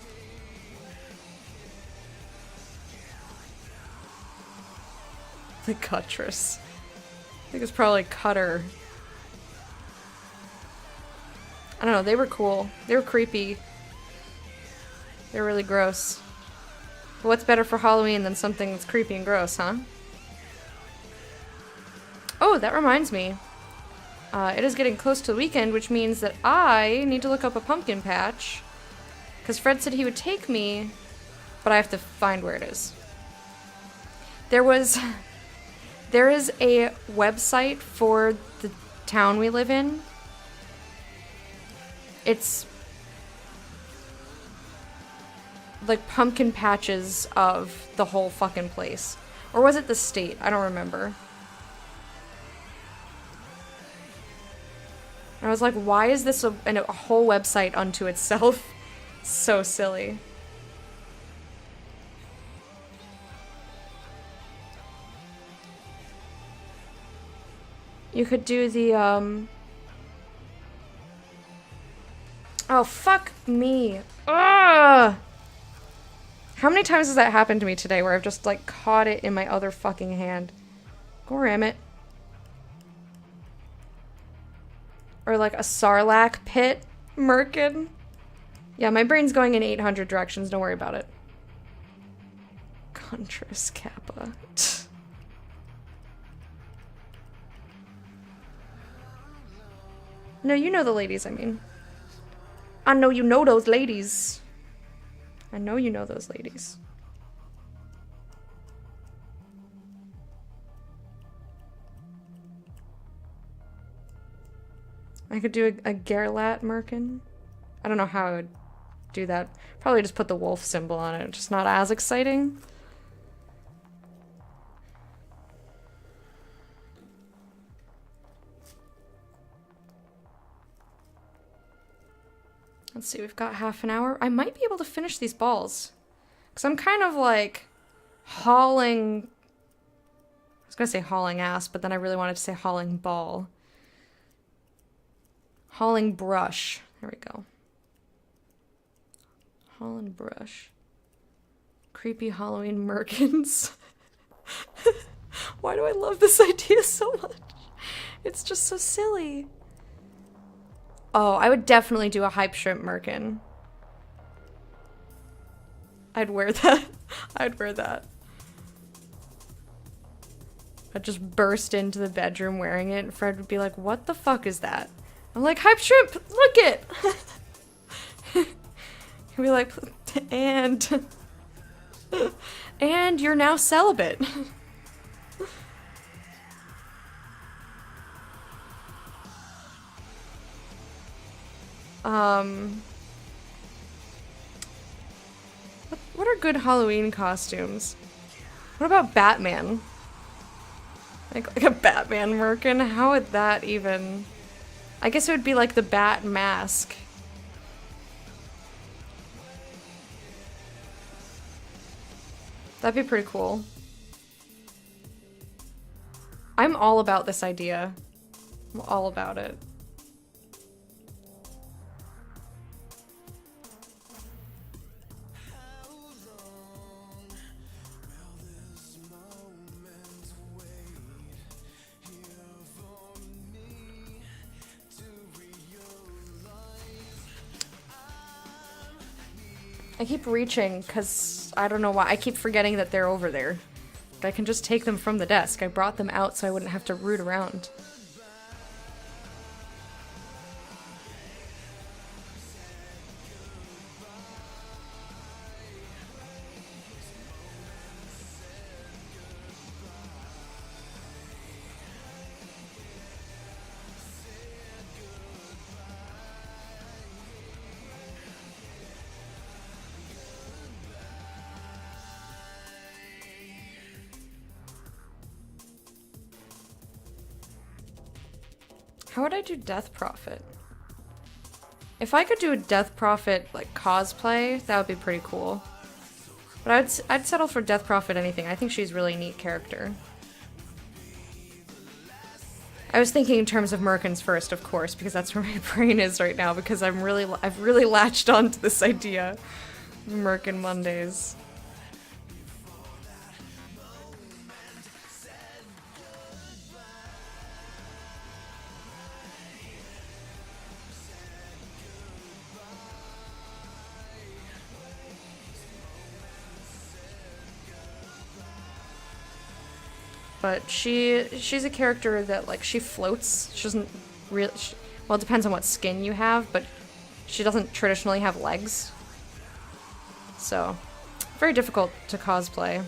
The Cuttress. I think it's probably Cutter. I don't know. They were cool. They were creepy. They were really gross. But what's better for Halloween than something that's creepy and gross, huh? Oh, that reminds me. It is getting close to the weekend, which means that I need to look up a pumpkin patch. Because Fred said he would take me, but I have to find where it is. There is a website for the town we live in. It's like pumpkin patches of the whole fucking place. Or was it the state? I don't remember. And I was like, why is this a whole website unto itself? So silly. You could do the, Oh, fuck me. Ugh! How many times has that happened to me today where I've just, like, caught it in my other fucking hand? Go ram it. Or, like, a Sarlacc pit merkin. Yeah, my brain's going in 800 directions. Don't worry about it. Contras Kappa. No, you know the ladies, I mean. I know you know those ladies. I know you know those ladies. I could do a Gerlat merkin. I don't know how I would do that. Probably just put the wolf symbol on it. Just not as exciting. Let's see, we've got half an hour. I might be able to finish these balls. Because I'm kind of like hauling... I was going to say hauling ass, but then I really wanted to say hauling ball. Hauling brush. There we go. Hauling brush. Creepy Halloween merkins. Why do I love this idea so much? It's just so silly. Oh, I would definitely do a hype shrimp merkin. I'd wear that. I'd wear that. I'd just burst into the bedroom wearing it, and Fred would be like, what the fuck is that? I'm like, hype shrimp! Look it! He'd be like, and you're now celibate. What are good Halloween costumes? What about Batman? Like a Batman merkin? How would that even... I guess it would be like the bat mask. That'd be pretty cool. I'm all about this idea. I'm all about it. I keep reaching because I don't know why. I keep forgetting that they're over there. I can just take them from the desk. I brought them out so I wouldn't have to root around. How would I do Death Prophet? If I could do a Death Prophet, like, cosplay, that would be pretty cool. But I'd settle for Death Prophet anything. I think she's a really neat character. I was thinking in terms of Merkins first, of course, because that's where my brain is right now, because I've really latched on to this idea. Merkin Mondays. But she's a character that, like, she floats. She doesn't really... well, it depends on what skin you have, but she doesn't traditionally have legs. So, very difficult to cosplay.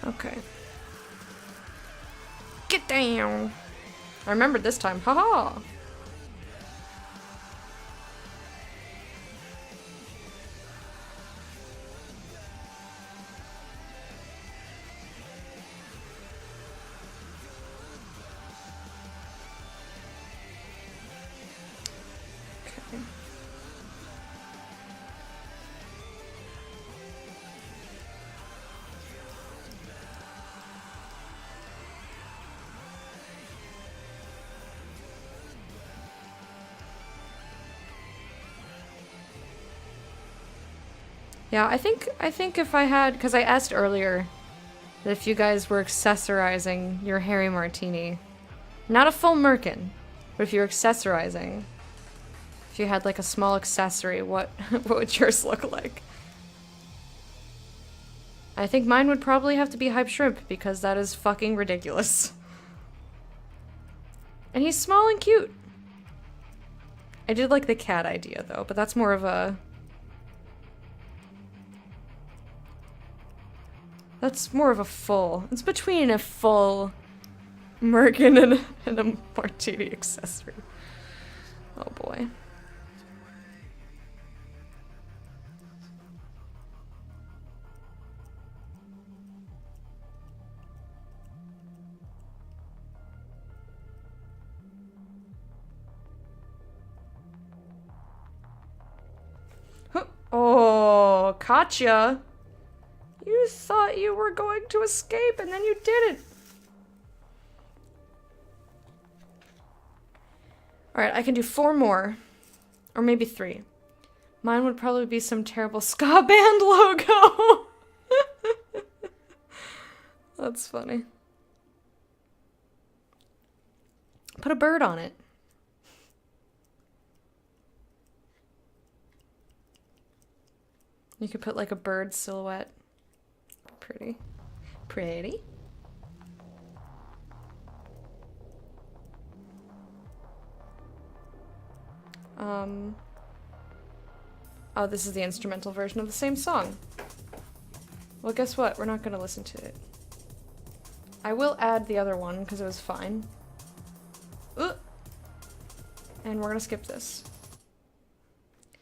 Okay. Get down! I remembered this time. Haha! Okay. Yeah, I think if I had, because I asked earlier that if you guys were accessorizing your Harry Martini, not a full merkin, but if you're accessorizing, if you had like a small accessory, what would yours look like? I think mine would probably have to be Hype Shrimp, because that is fucking ridiculous. And he's small and cute. I did like the cat idea though, but that's more of a... that's more of a full... it's between a full merkin and a martini accessory. Oh boy. Oh, Katya! You thought you were going to escape and then you didn't. Alright, I can do 4 more. Or maybe 3. Mine would probably be some terrible ska band logo. That's funny. Put a bird on it. You could put like a bird silhouette. Pretty. Pretty. Oh, this is the instrumental version of the same song. Well, guess what? We're not gonna listen to it. I will add the other one because it was fine. And we're gonna skip this.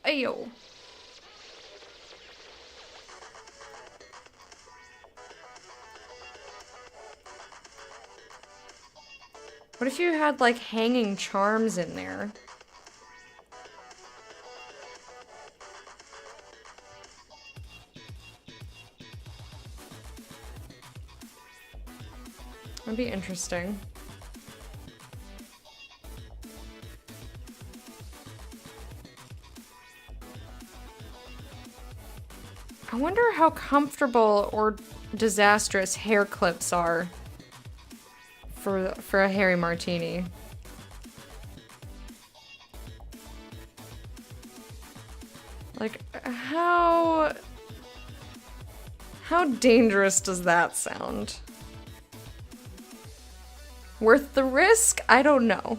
Ayo. What if you had, like, hanging charms in there? That'd be interesting. I wonder how comfortable or disastrous hair clips are for a Harry Martini. Like, how dangerous does that sound? Worth the risk? I don't know.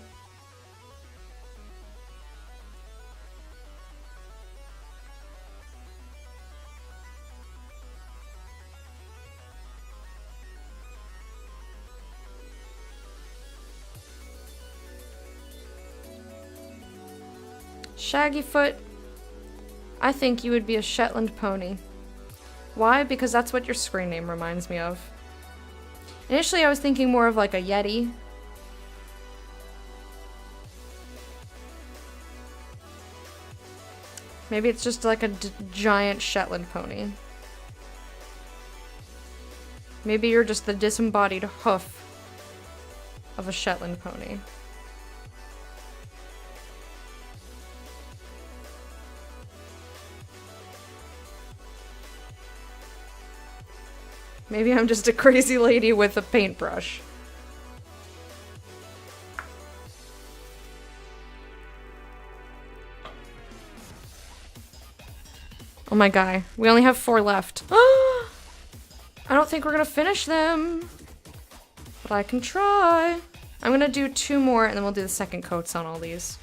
Shaggyfoot, I think you would be a Shetland pony. Why? Because that's what your screen name reminds me of. Initially, I was thinking more of like a Yeti. Maybe it's just like a giant Shetland pony. Maybe you're just the disembodied hoof of a Shetland pony. Maybe I'm just a crazy lady with a paintbrush. Oh my god, we only have 4 left. I don't think we're gonna finish them. But I can try. I'm gonna do 2 more and then we'll do the second coats on all these.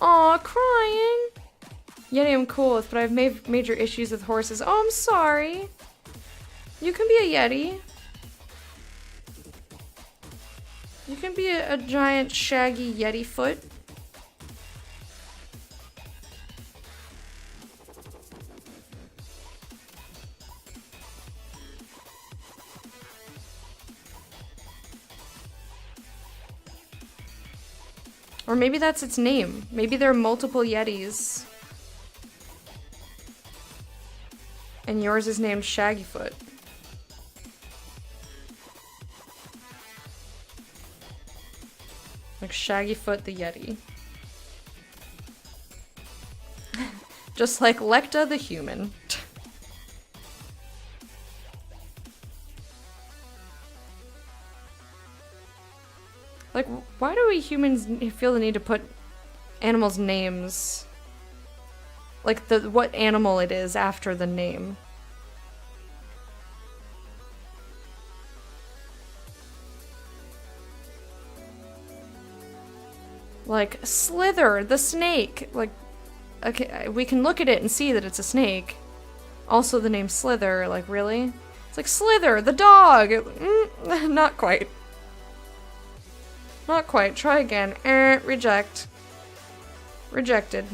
Aw, crying! Yeti I'm cool with, but I have major issues with horses. Oh, I'm sorry. You can be a Yeti. You can be a giant shaggy Yeti foot. Or maybe that's its name. Maybe there are multiple Yetis. And yours is named Shaggyfoot. Like Shaggyfoot the Yeti. Just like Lecta the human. Like, why do we humans feel the need to put animals' names? Like, what animal it is after the name. Like, Slither, the snake. Like, okay, we can look at it and see that it's a snake. Also the name Slither, like, really? It's like, Slither, the dog! Not quite. Not quite. Try again. Reject. Rejected.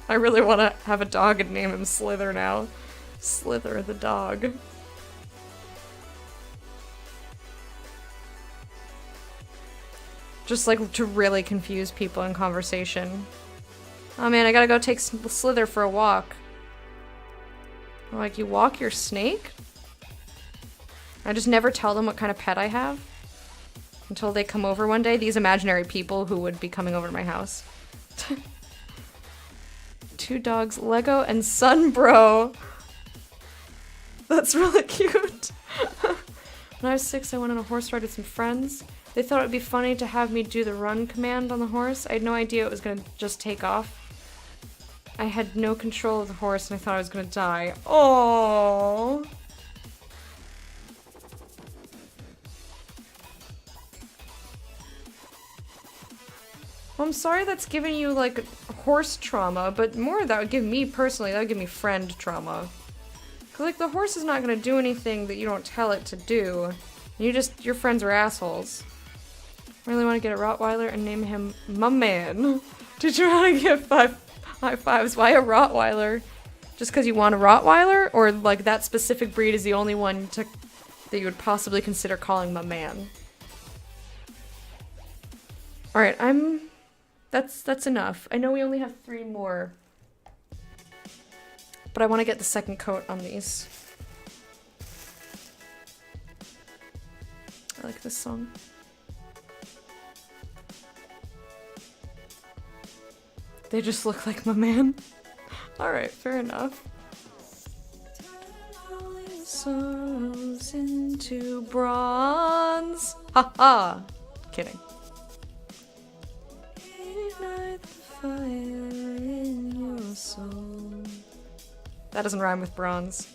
I really want to have a dog and name him Slither now. Slither the dog. Just like to really confuse people in conversation. Oh man, I gotta go take Slither for a walk. Like, you walk your snake? I just never tell them what kind of pet I have. Until they come over one day. These imaginary people who would be coming over to my house. 2 dogs, Lego and Sunbro. That's really cute. When I was 6, I went on a horse ride with some friends. They thought it would be funny to have me do the run command on the horse. I had no idea it was gonna just take off. I had no control of the horse and I thought I was gonna die. Oh. Well, I'm sorry that's giving you, like, horse trauma, but more that would give me, personally, that would give me friend trauma. Cause, like, the horse is not gonna do anything that you don't tell it to do. Your friends are assholes. I really want to get a Rottweiler and name him my man. Did you want to give 5 high fives? Why a Rottweiler? Just because you want a Rottweiler? Or, like, that specific breed is the only one that you would possibly consider calling my man? Alright, That's enough. I know we only have 3 more. But I want to get the second coat on these. I like this song. They just look like my man. Alright, fair enough. Sorrows into bronze. Ha. Kidding. Ignite the fire in your soul. That doesn't rhyme with bronze.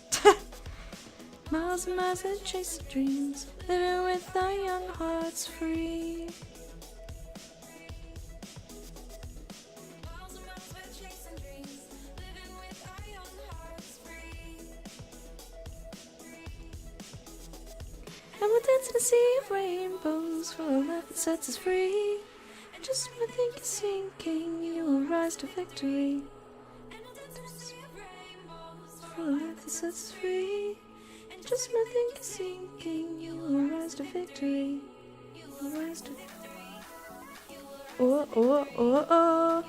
Miles and miles and chasing dreams, living with our young hearts free. sea of rainbows for a life that sets us free. And just when I think you're sinking, you will rise to victory. For a life that sets us free. And just when I think you're sinking, you will rise to victory. You will rise to victory. Oh, oh, oh, oh.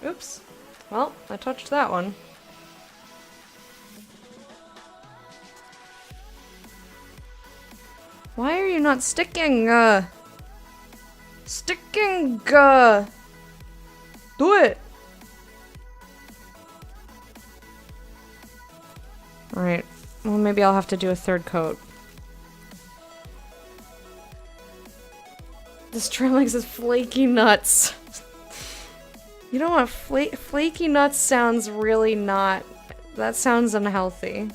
Oops. Well, I touched that one. Why are you not sticking? Sticking! Do it! Alright. Well, maybe I'll have to do a third coat. This trim says flaky nuts. You know what? Flaky nuts sounds really not... That sounds unhealthy.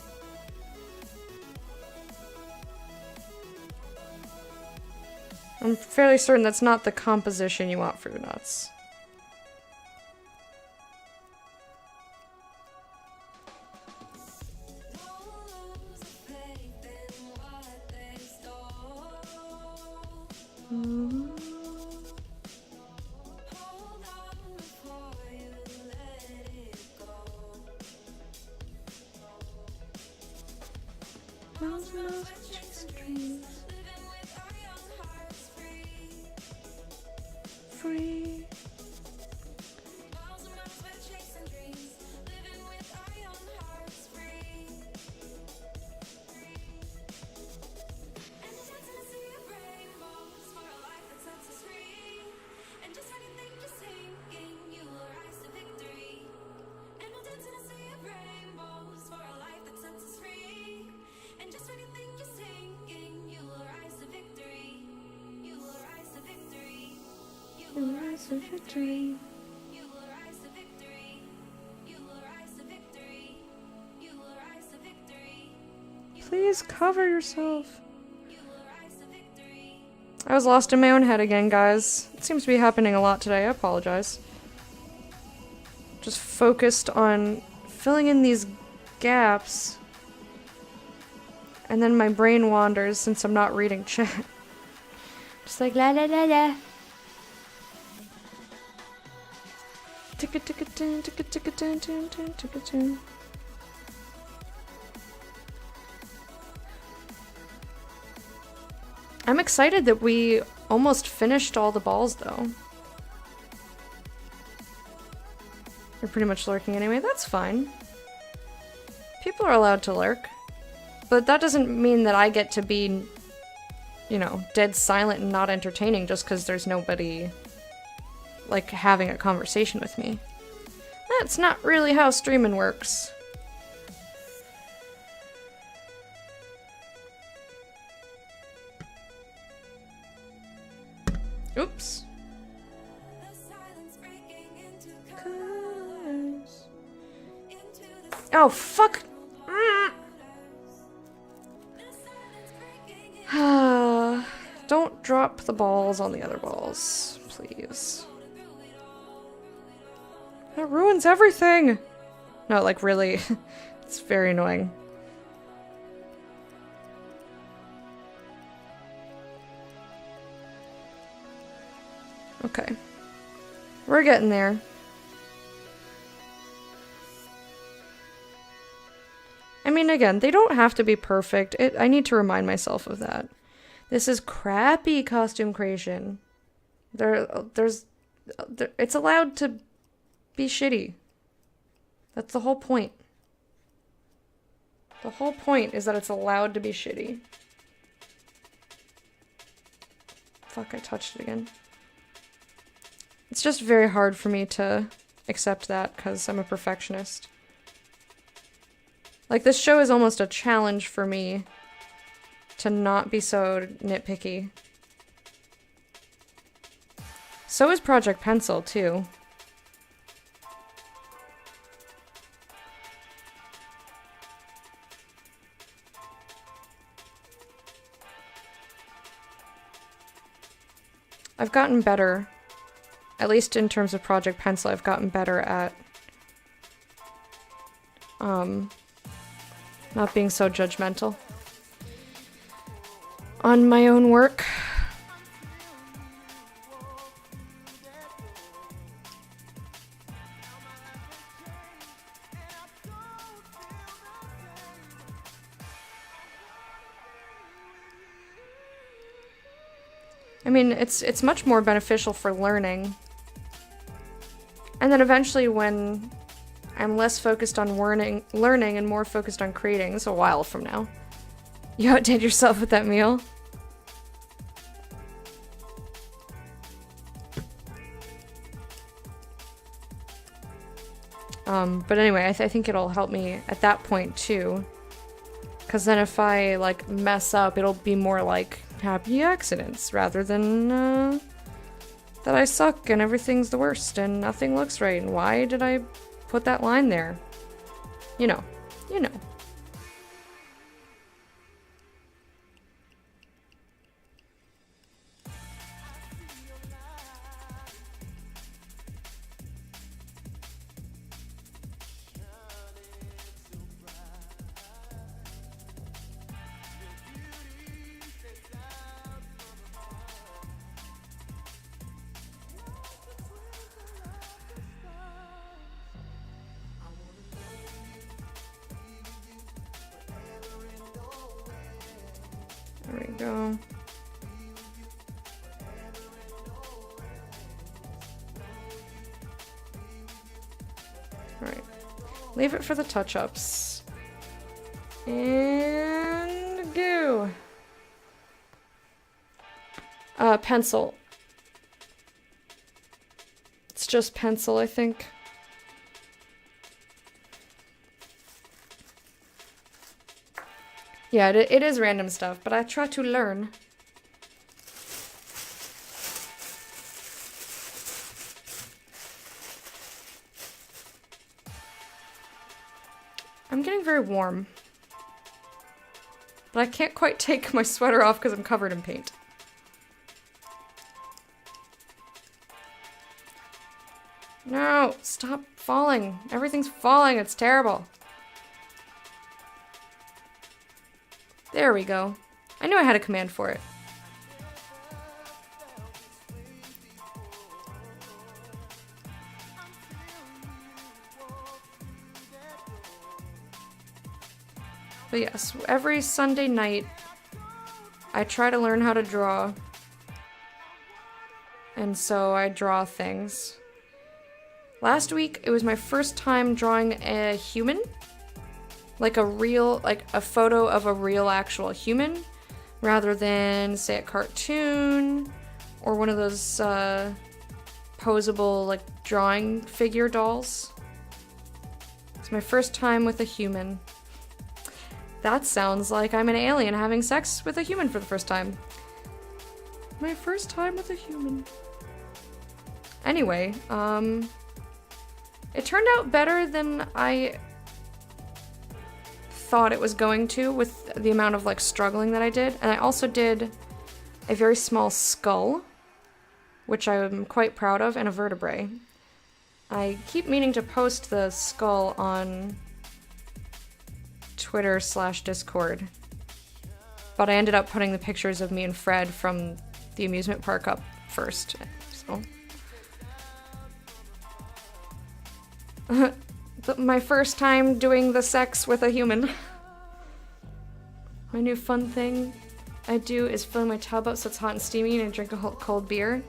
I'm fairly certain that's not the composition you want for your nuts. Free. You will rise to victory. You will rise to victory. You will rise to victory. You will rise to victory. Please cover yourself. You will rise to victory. I was lost in my own head again, guys. It seems to be happening a lot today. I apologize. Just focused on filling in these gaps. And then my brain wanders since I'm not reading chat. Just like la la la la. I'm excited that we almost finished all the balls, though. You're pretty much lurking anyway. That's fine. People are allowed to lurk. But that doesn't mean that I get to be, you know, dead silent and not entertaining just because there's nobody... like having a conversation with me. That's not really how streaming works. Oops. Oh, fuck! Don't drop the balls on the other balls, please. That ruins everything! No, like, really. It's very annoying. Okay. We're getting there. I mean, again, they don't have to be perfect. I need to remind myself of that. This is crappy costume creation. It's allowed to be shitty. That's the whole point. The whole point is that it's allowed to be shitty. Fuck, I touched it again. It's just very hard for me to accept that because I'm a perfectionist. Like, this show is almost a challenge for me to not be so nitpicky. So is Project Pencil, too. I've gotten better, at least in terms of Project Pencil, I've gotten better at not being so judgmental on my own work. I mean, it's much more beneficial for learning. And then eventually when I'm less focused on learning and more focused on creating, it's a while from now. You outdid yourself with that meal? But anyway, I think it'll help me at that point too. Because then if I, like, mess up, it'll be more like happy accidents rather than, that I suck and everything's the worst and nothing looks right and why did I put that line there? You know. You know. There we go. Alright. Leave it for the touch-ups. And go. Pencil. It's just pencil, I think. Yeah, it is random stuff, but I try to learn. I'm getting very warm. But I can't quite take my sweater off because I'm covered in paint. No, stop falling. Everything's falling, it's terrible. There we go. I knew I had a command for it. But yes, every Sunday night, I try to learn how to draw. And so I draw things. Last week, it was my first time drawing a human. Like a photo of a real actual human, rather than, say, a cartoon, or one of those, posable, like, drawing figure dolls. It's my first time with a human. That sounds like I'm an alien having sex with a human for the first time. My first time with a human. Anyway, it turned out better than I thought it was going to with the amount of, like, struggling that I did. And I also did a very small skull, which I'm quite proud of, and a vertebrae. I keep meaning to post the skull on Twitter/Discord, but I ended up putting the pictures of me and Fred from the amusement park up first, so. My first time doing the sex with a human. My new fun thing I do is fill my tub up so it's hot and steamy and I drink a cold beer.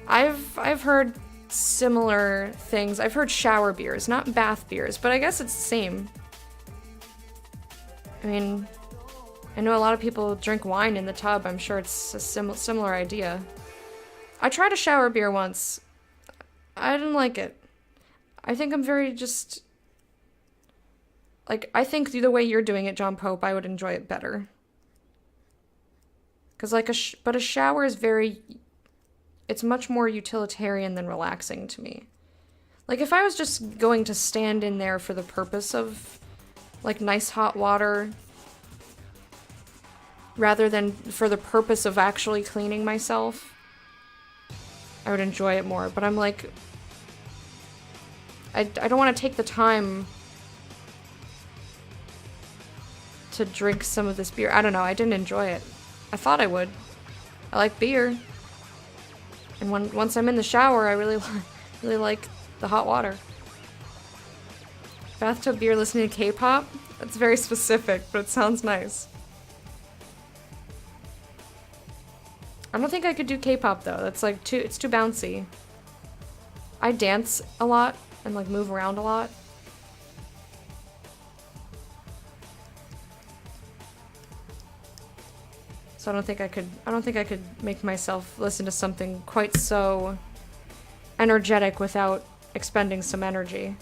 I've heard similar things. I've heard shower beers, not bath beers, but I guess it's the same. I mean, I know a lot of people drink wine in the tub. I'm sure it's a similar idea. I tried a shower beer once. I didn't like it. I think I'm very just... Like, I think the way you're doing it, John Pope, I would enjoy it better. Because, like, but a shower is very... It's much more utilitarian than relaxing to me. Like, if I was just going to stand in there for the purpose of, like, nice hot water, rather than for the purpose of actually cleaning myself, I would enjoy it more. But I'm like, I don't want to take the time to drink some of this beer. I don't know, I didn't enjoy it. I thought I would. I like beer. And once I'm in the shower, I really like the hot water. Bathtub beer listening to K-pop? That's very specific, but it sounds nice. I don't think I could do K-pop though. That's like it's too bouncy. I dance a lot and like move around a lot. So I don't think I could make myself listen to something quite so energetic without expending some energy.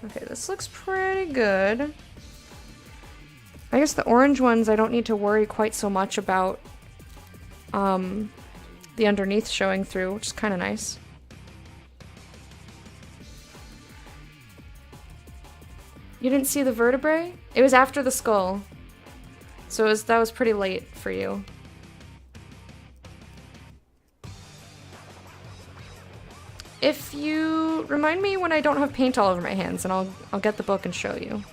Okay, this looks pretty good. I guess the orange ones I don't need to worry quite so much about the underneath showing through, which is kind of nice. You didn't see the vertebrae? It was after the skull. So that was pretty late for you. If you remind me when I don't have paint all over my hands, and I'll get the book and show you.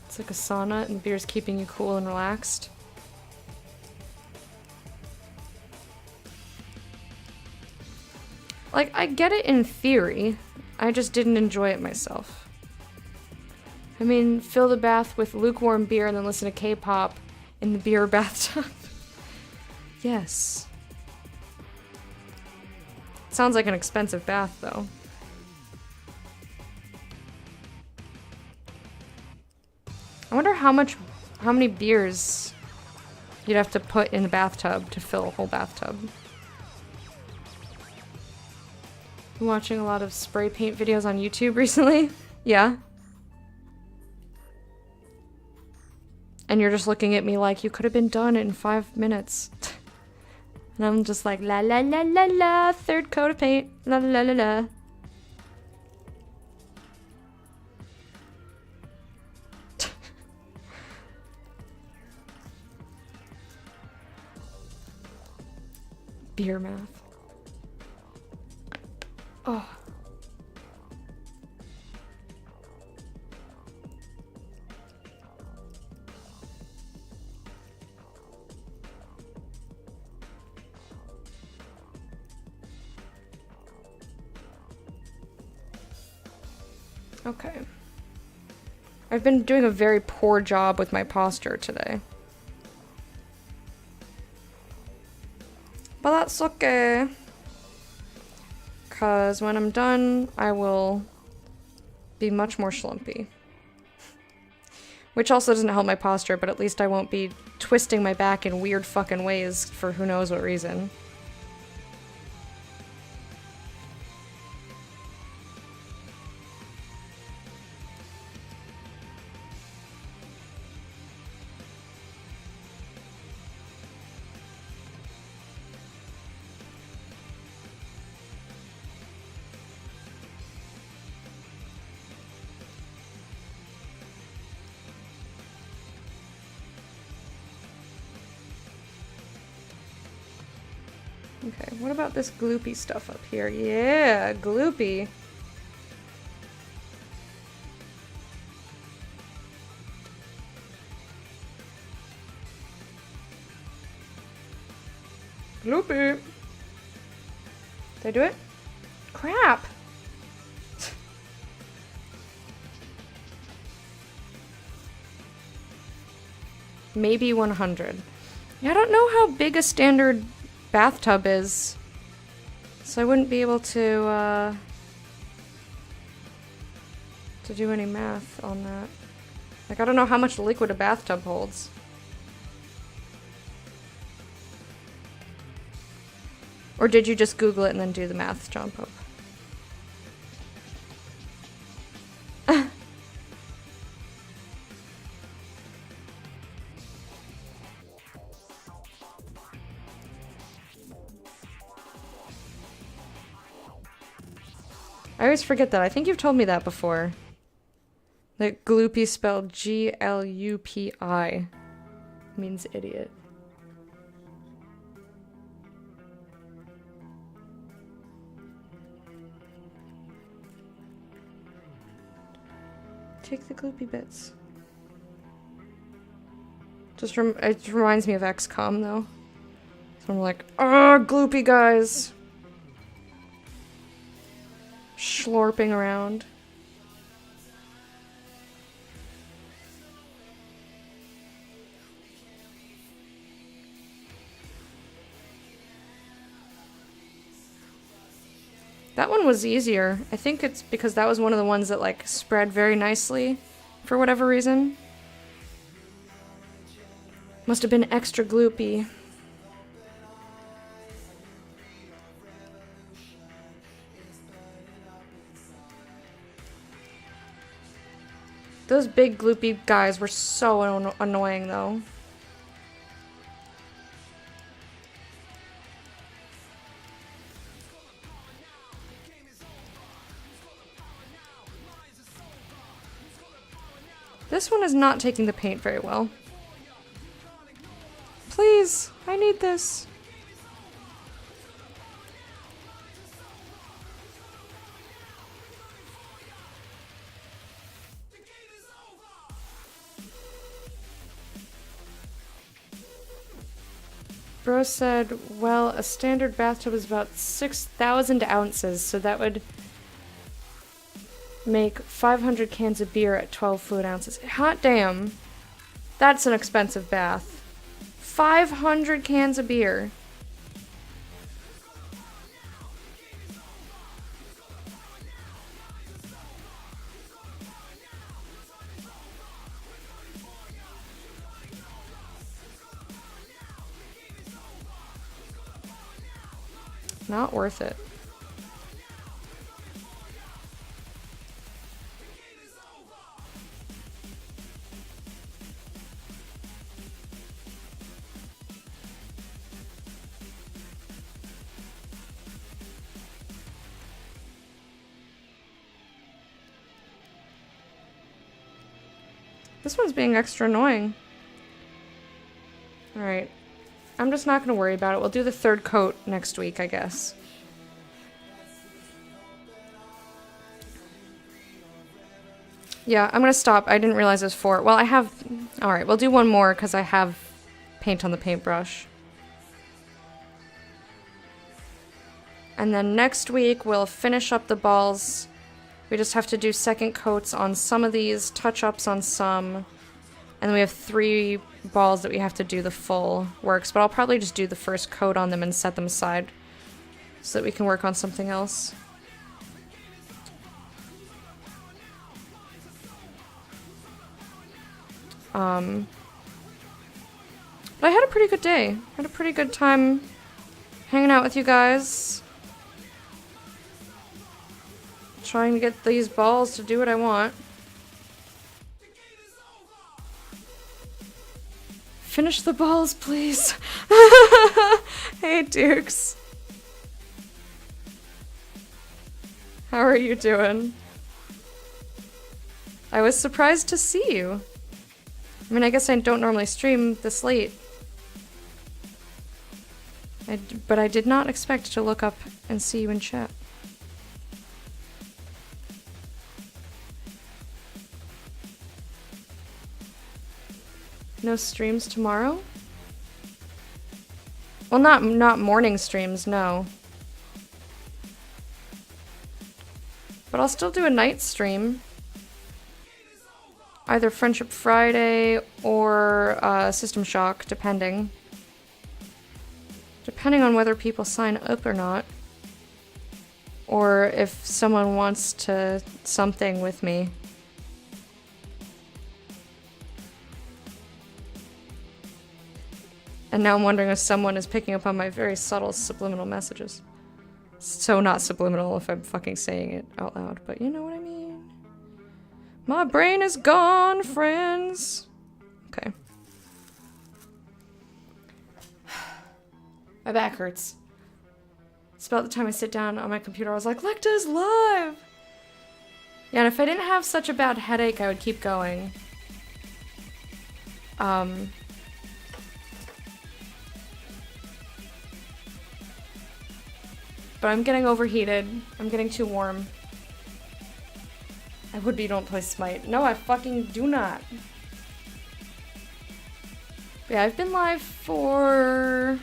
It's like a sauna, and beer's keeping you cool and relaxed. Like, I get it in theory, I just didn't enjoy it myself. I mean, fill the bath with lukewarm beer and then listen to K-pop in the beer bathtub. Yes. Sounds like an expensive bath, though. I wonder how many beers you'd have to put in the bathtub to fill a whole bathtub. Been watching a lot of spray paint videos on YouTube recently. Yeah. And you're just looking at me like you could have been done in 5 minutes. And I'm just like, la la la la la, third coat of paint, la la la la la. Beer math. Oh. Okay. I've been doing a very poor job with my posture today. But that's okay. Because when I'm done, I will be much more schlumpy. Which also doesn't help my posture, but at least I won't be twisting my back in weird fucking ways for who knows what reason. Okay, what about this gloopy stuff up here? Yeah, gloopy. Gloopy. Did I do it? Crap. Maybe 100. Yeah, I don't know how big a standard bathtub is, so I wouldn't be able to do any math on that. Like, I don't know how much liquid a bathtub holds. Or did you just Google it and then do the math jump up? always forget that. I think you've told me that before. That gloopy spelled G-L-U-P-I means idiot. Take the gloopy bits. It reminds me of XCOM though. So I'm like, oh, gloopy guys. Schlorping around. That one was easier. I think it's because that was one of the ones that like spread very nicely for whatever reason. Must have been extra gloopy. Those big gloopy guys were so annoying though. This one is not taking the paint very well. Please, I need this. Bro said, well, a standard bathtub is about 6,000 ounces, so that would make 500 cans of beer at 12 fluid ounces. Hot damn. That's an expensive bath. 500 cans of beer. Not worth it. This one's being extra annoying. Alright. I'm just not going to worry about it. We'll do the third coat next week, I guess. Yeah, I'm going to stop. I didn't realize it was 4. Well, I have... Alright, we'll do one more because I have paint on the paintbrush. And then next week, we'll finish up the balls. We just have to do second coats on some of these, touch-ups on some. And then we have 3 balls that we have to do the full works. But I'll probably just do the first coat on them and set them aside so that we can work on something else. But I had a pretty good day. I had a pretty good time hanging out with you guys. Trying to get these balls to do what I want. Finish the balls, please. Hey, Dukes. How are you doing? I was surprised to see you. I mean, I guess I don't normally stream this late. But I did not expect to look up and see you in chat. No streams tomorrow? Well, not morning streams, no. But I'll still do a night stream. Either Friendship Friday or System Shock, depending. Depending on whether people sign up or not. Or if someone wants to something with me. And now I'm wondering if someone is picking up on my very subtle subliminal messages. So not subliminal if I'm fucking saying it out loud, but you know what I mean. My brain is gone, friends. Okay. My back hurts. It's about the time I sit down on my computer, I was like, Lecta's live! Yeah, and if I didn't have such a bad headache, I would keep going. But I'm getting overheated. I'm getting too warm. I would be don't play Smite. No, I fucking do not. But yeah, I've been live for...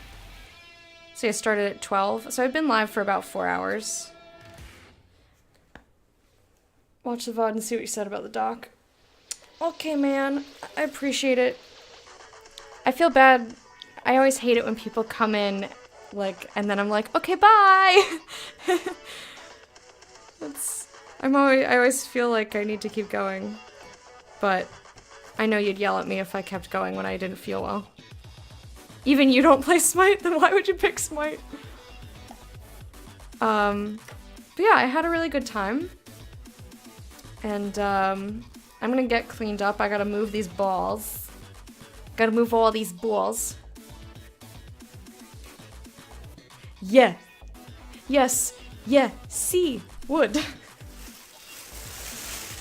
See, I started at 12, so I've been live for about 4 hours. Watch the VOD and see what you said about the doc. Okay, man. I appreciate it. I feel bad. I always hate it when people come in, like, and then I'm like, okay, bye! I always feel like I need to keep going. But I know you'd yell at me if I kept going when I didn't feel well. Even you don't play Smite, then why would you pick Smite? But yeah, I had a really good time. And, I'm gonna get cleaned up. I gotta move these balls. Gotta move all these balls. Yeah. Yes. Yeah. See. Wood. It's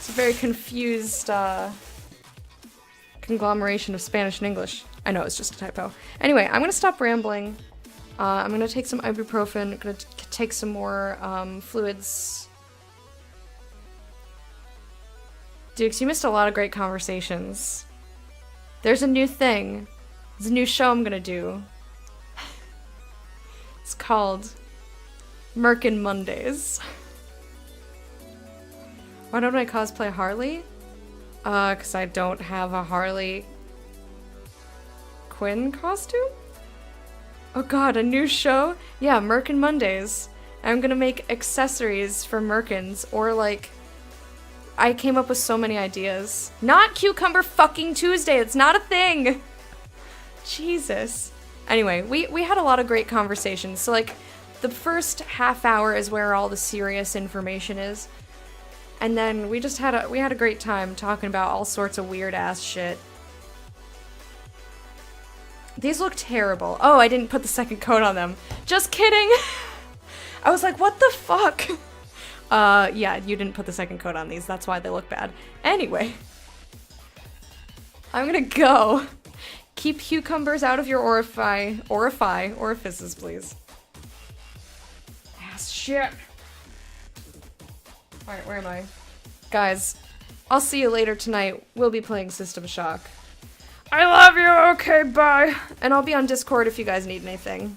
a very confused, conglomeration of Spanish and English. I know, it's just a typo. Anyway, I'm gonna stop rambling. I'm gonna take some ibuprofen. Gonna take some more, fluids. Dukes, you missed a lot of great conversations. There's a new thing. There's a new show I'm gonna do. It's called Merkin Mondays. Why don't I cosplay Harley? Cause I don't have a Harley Quinn costume? Oh god, a new show? Yeah, Merkin Mondays. I'm gonna make accessories for Merkins, or like... I came up with so many ideas. Not Cucumber fucking Tuesday, it's not a thing! Jesus. Anyway, we had a lot of great conversations, so like, the first half hour is where all the serious information is. And then we just had a great time talking about all sorts of weird ass shit. These look terrible. Oh, I didn't put the second coat on them. Just kidding! I was like, what the fuck? Yeah, you didn't put the second coat on these, that's why they look bad. Anyway. I'm gonna go. Keep cucumbers out of your orifices, please. Ass shit. Alright, where am I? Guys, I'll see you later tonight. We'll be playing System Shock. I love you, okay, bye! And I'll be on Discord if you guys need anything.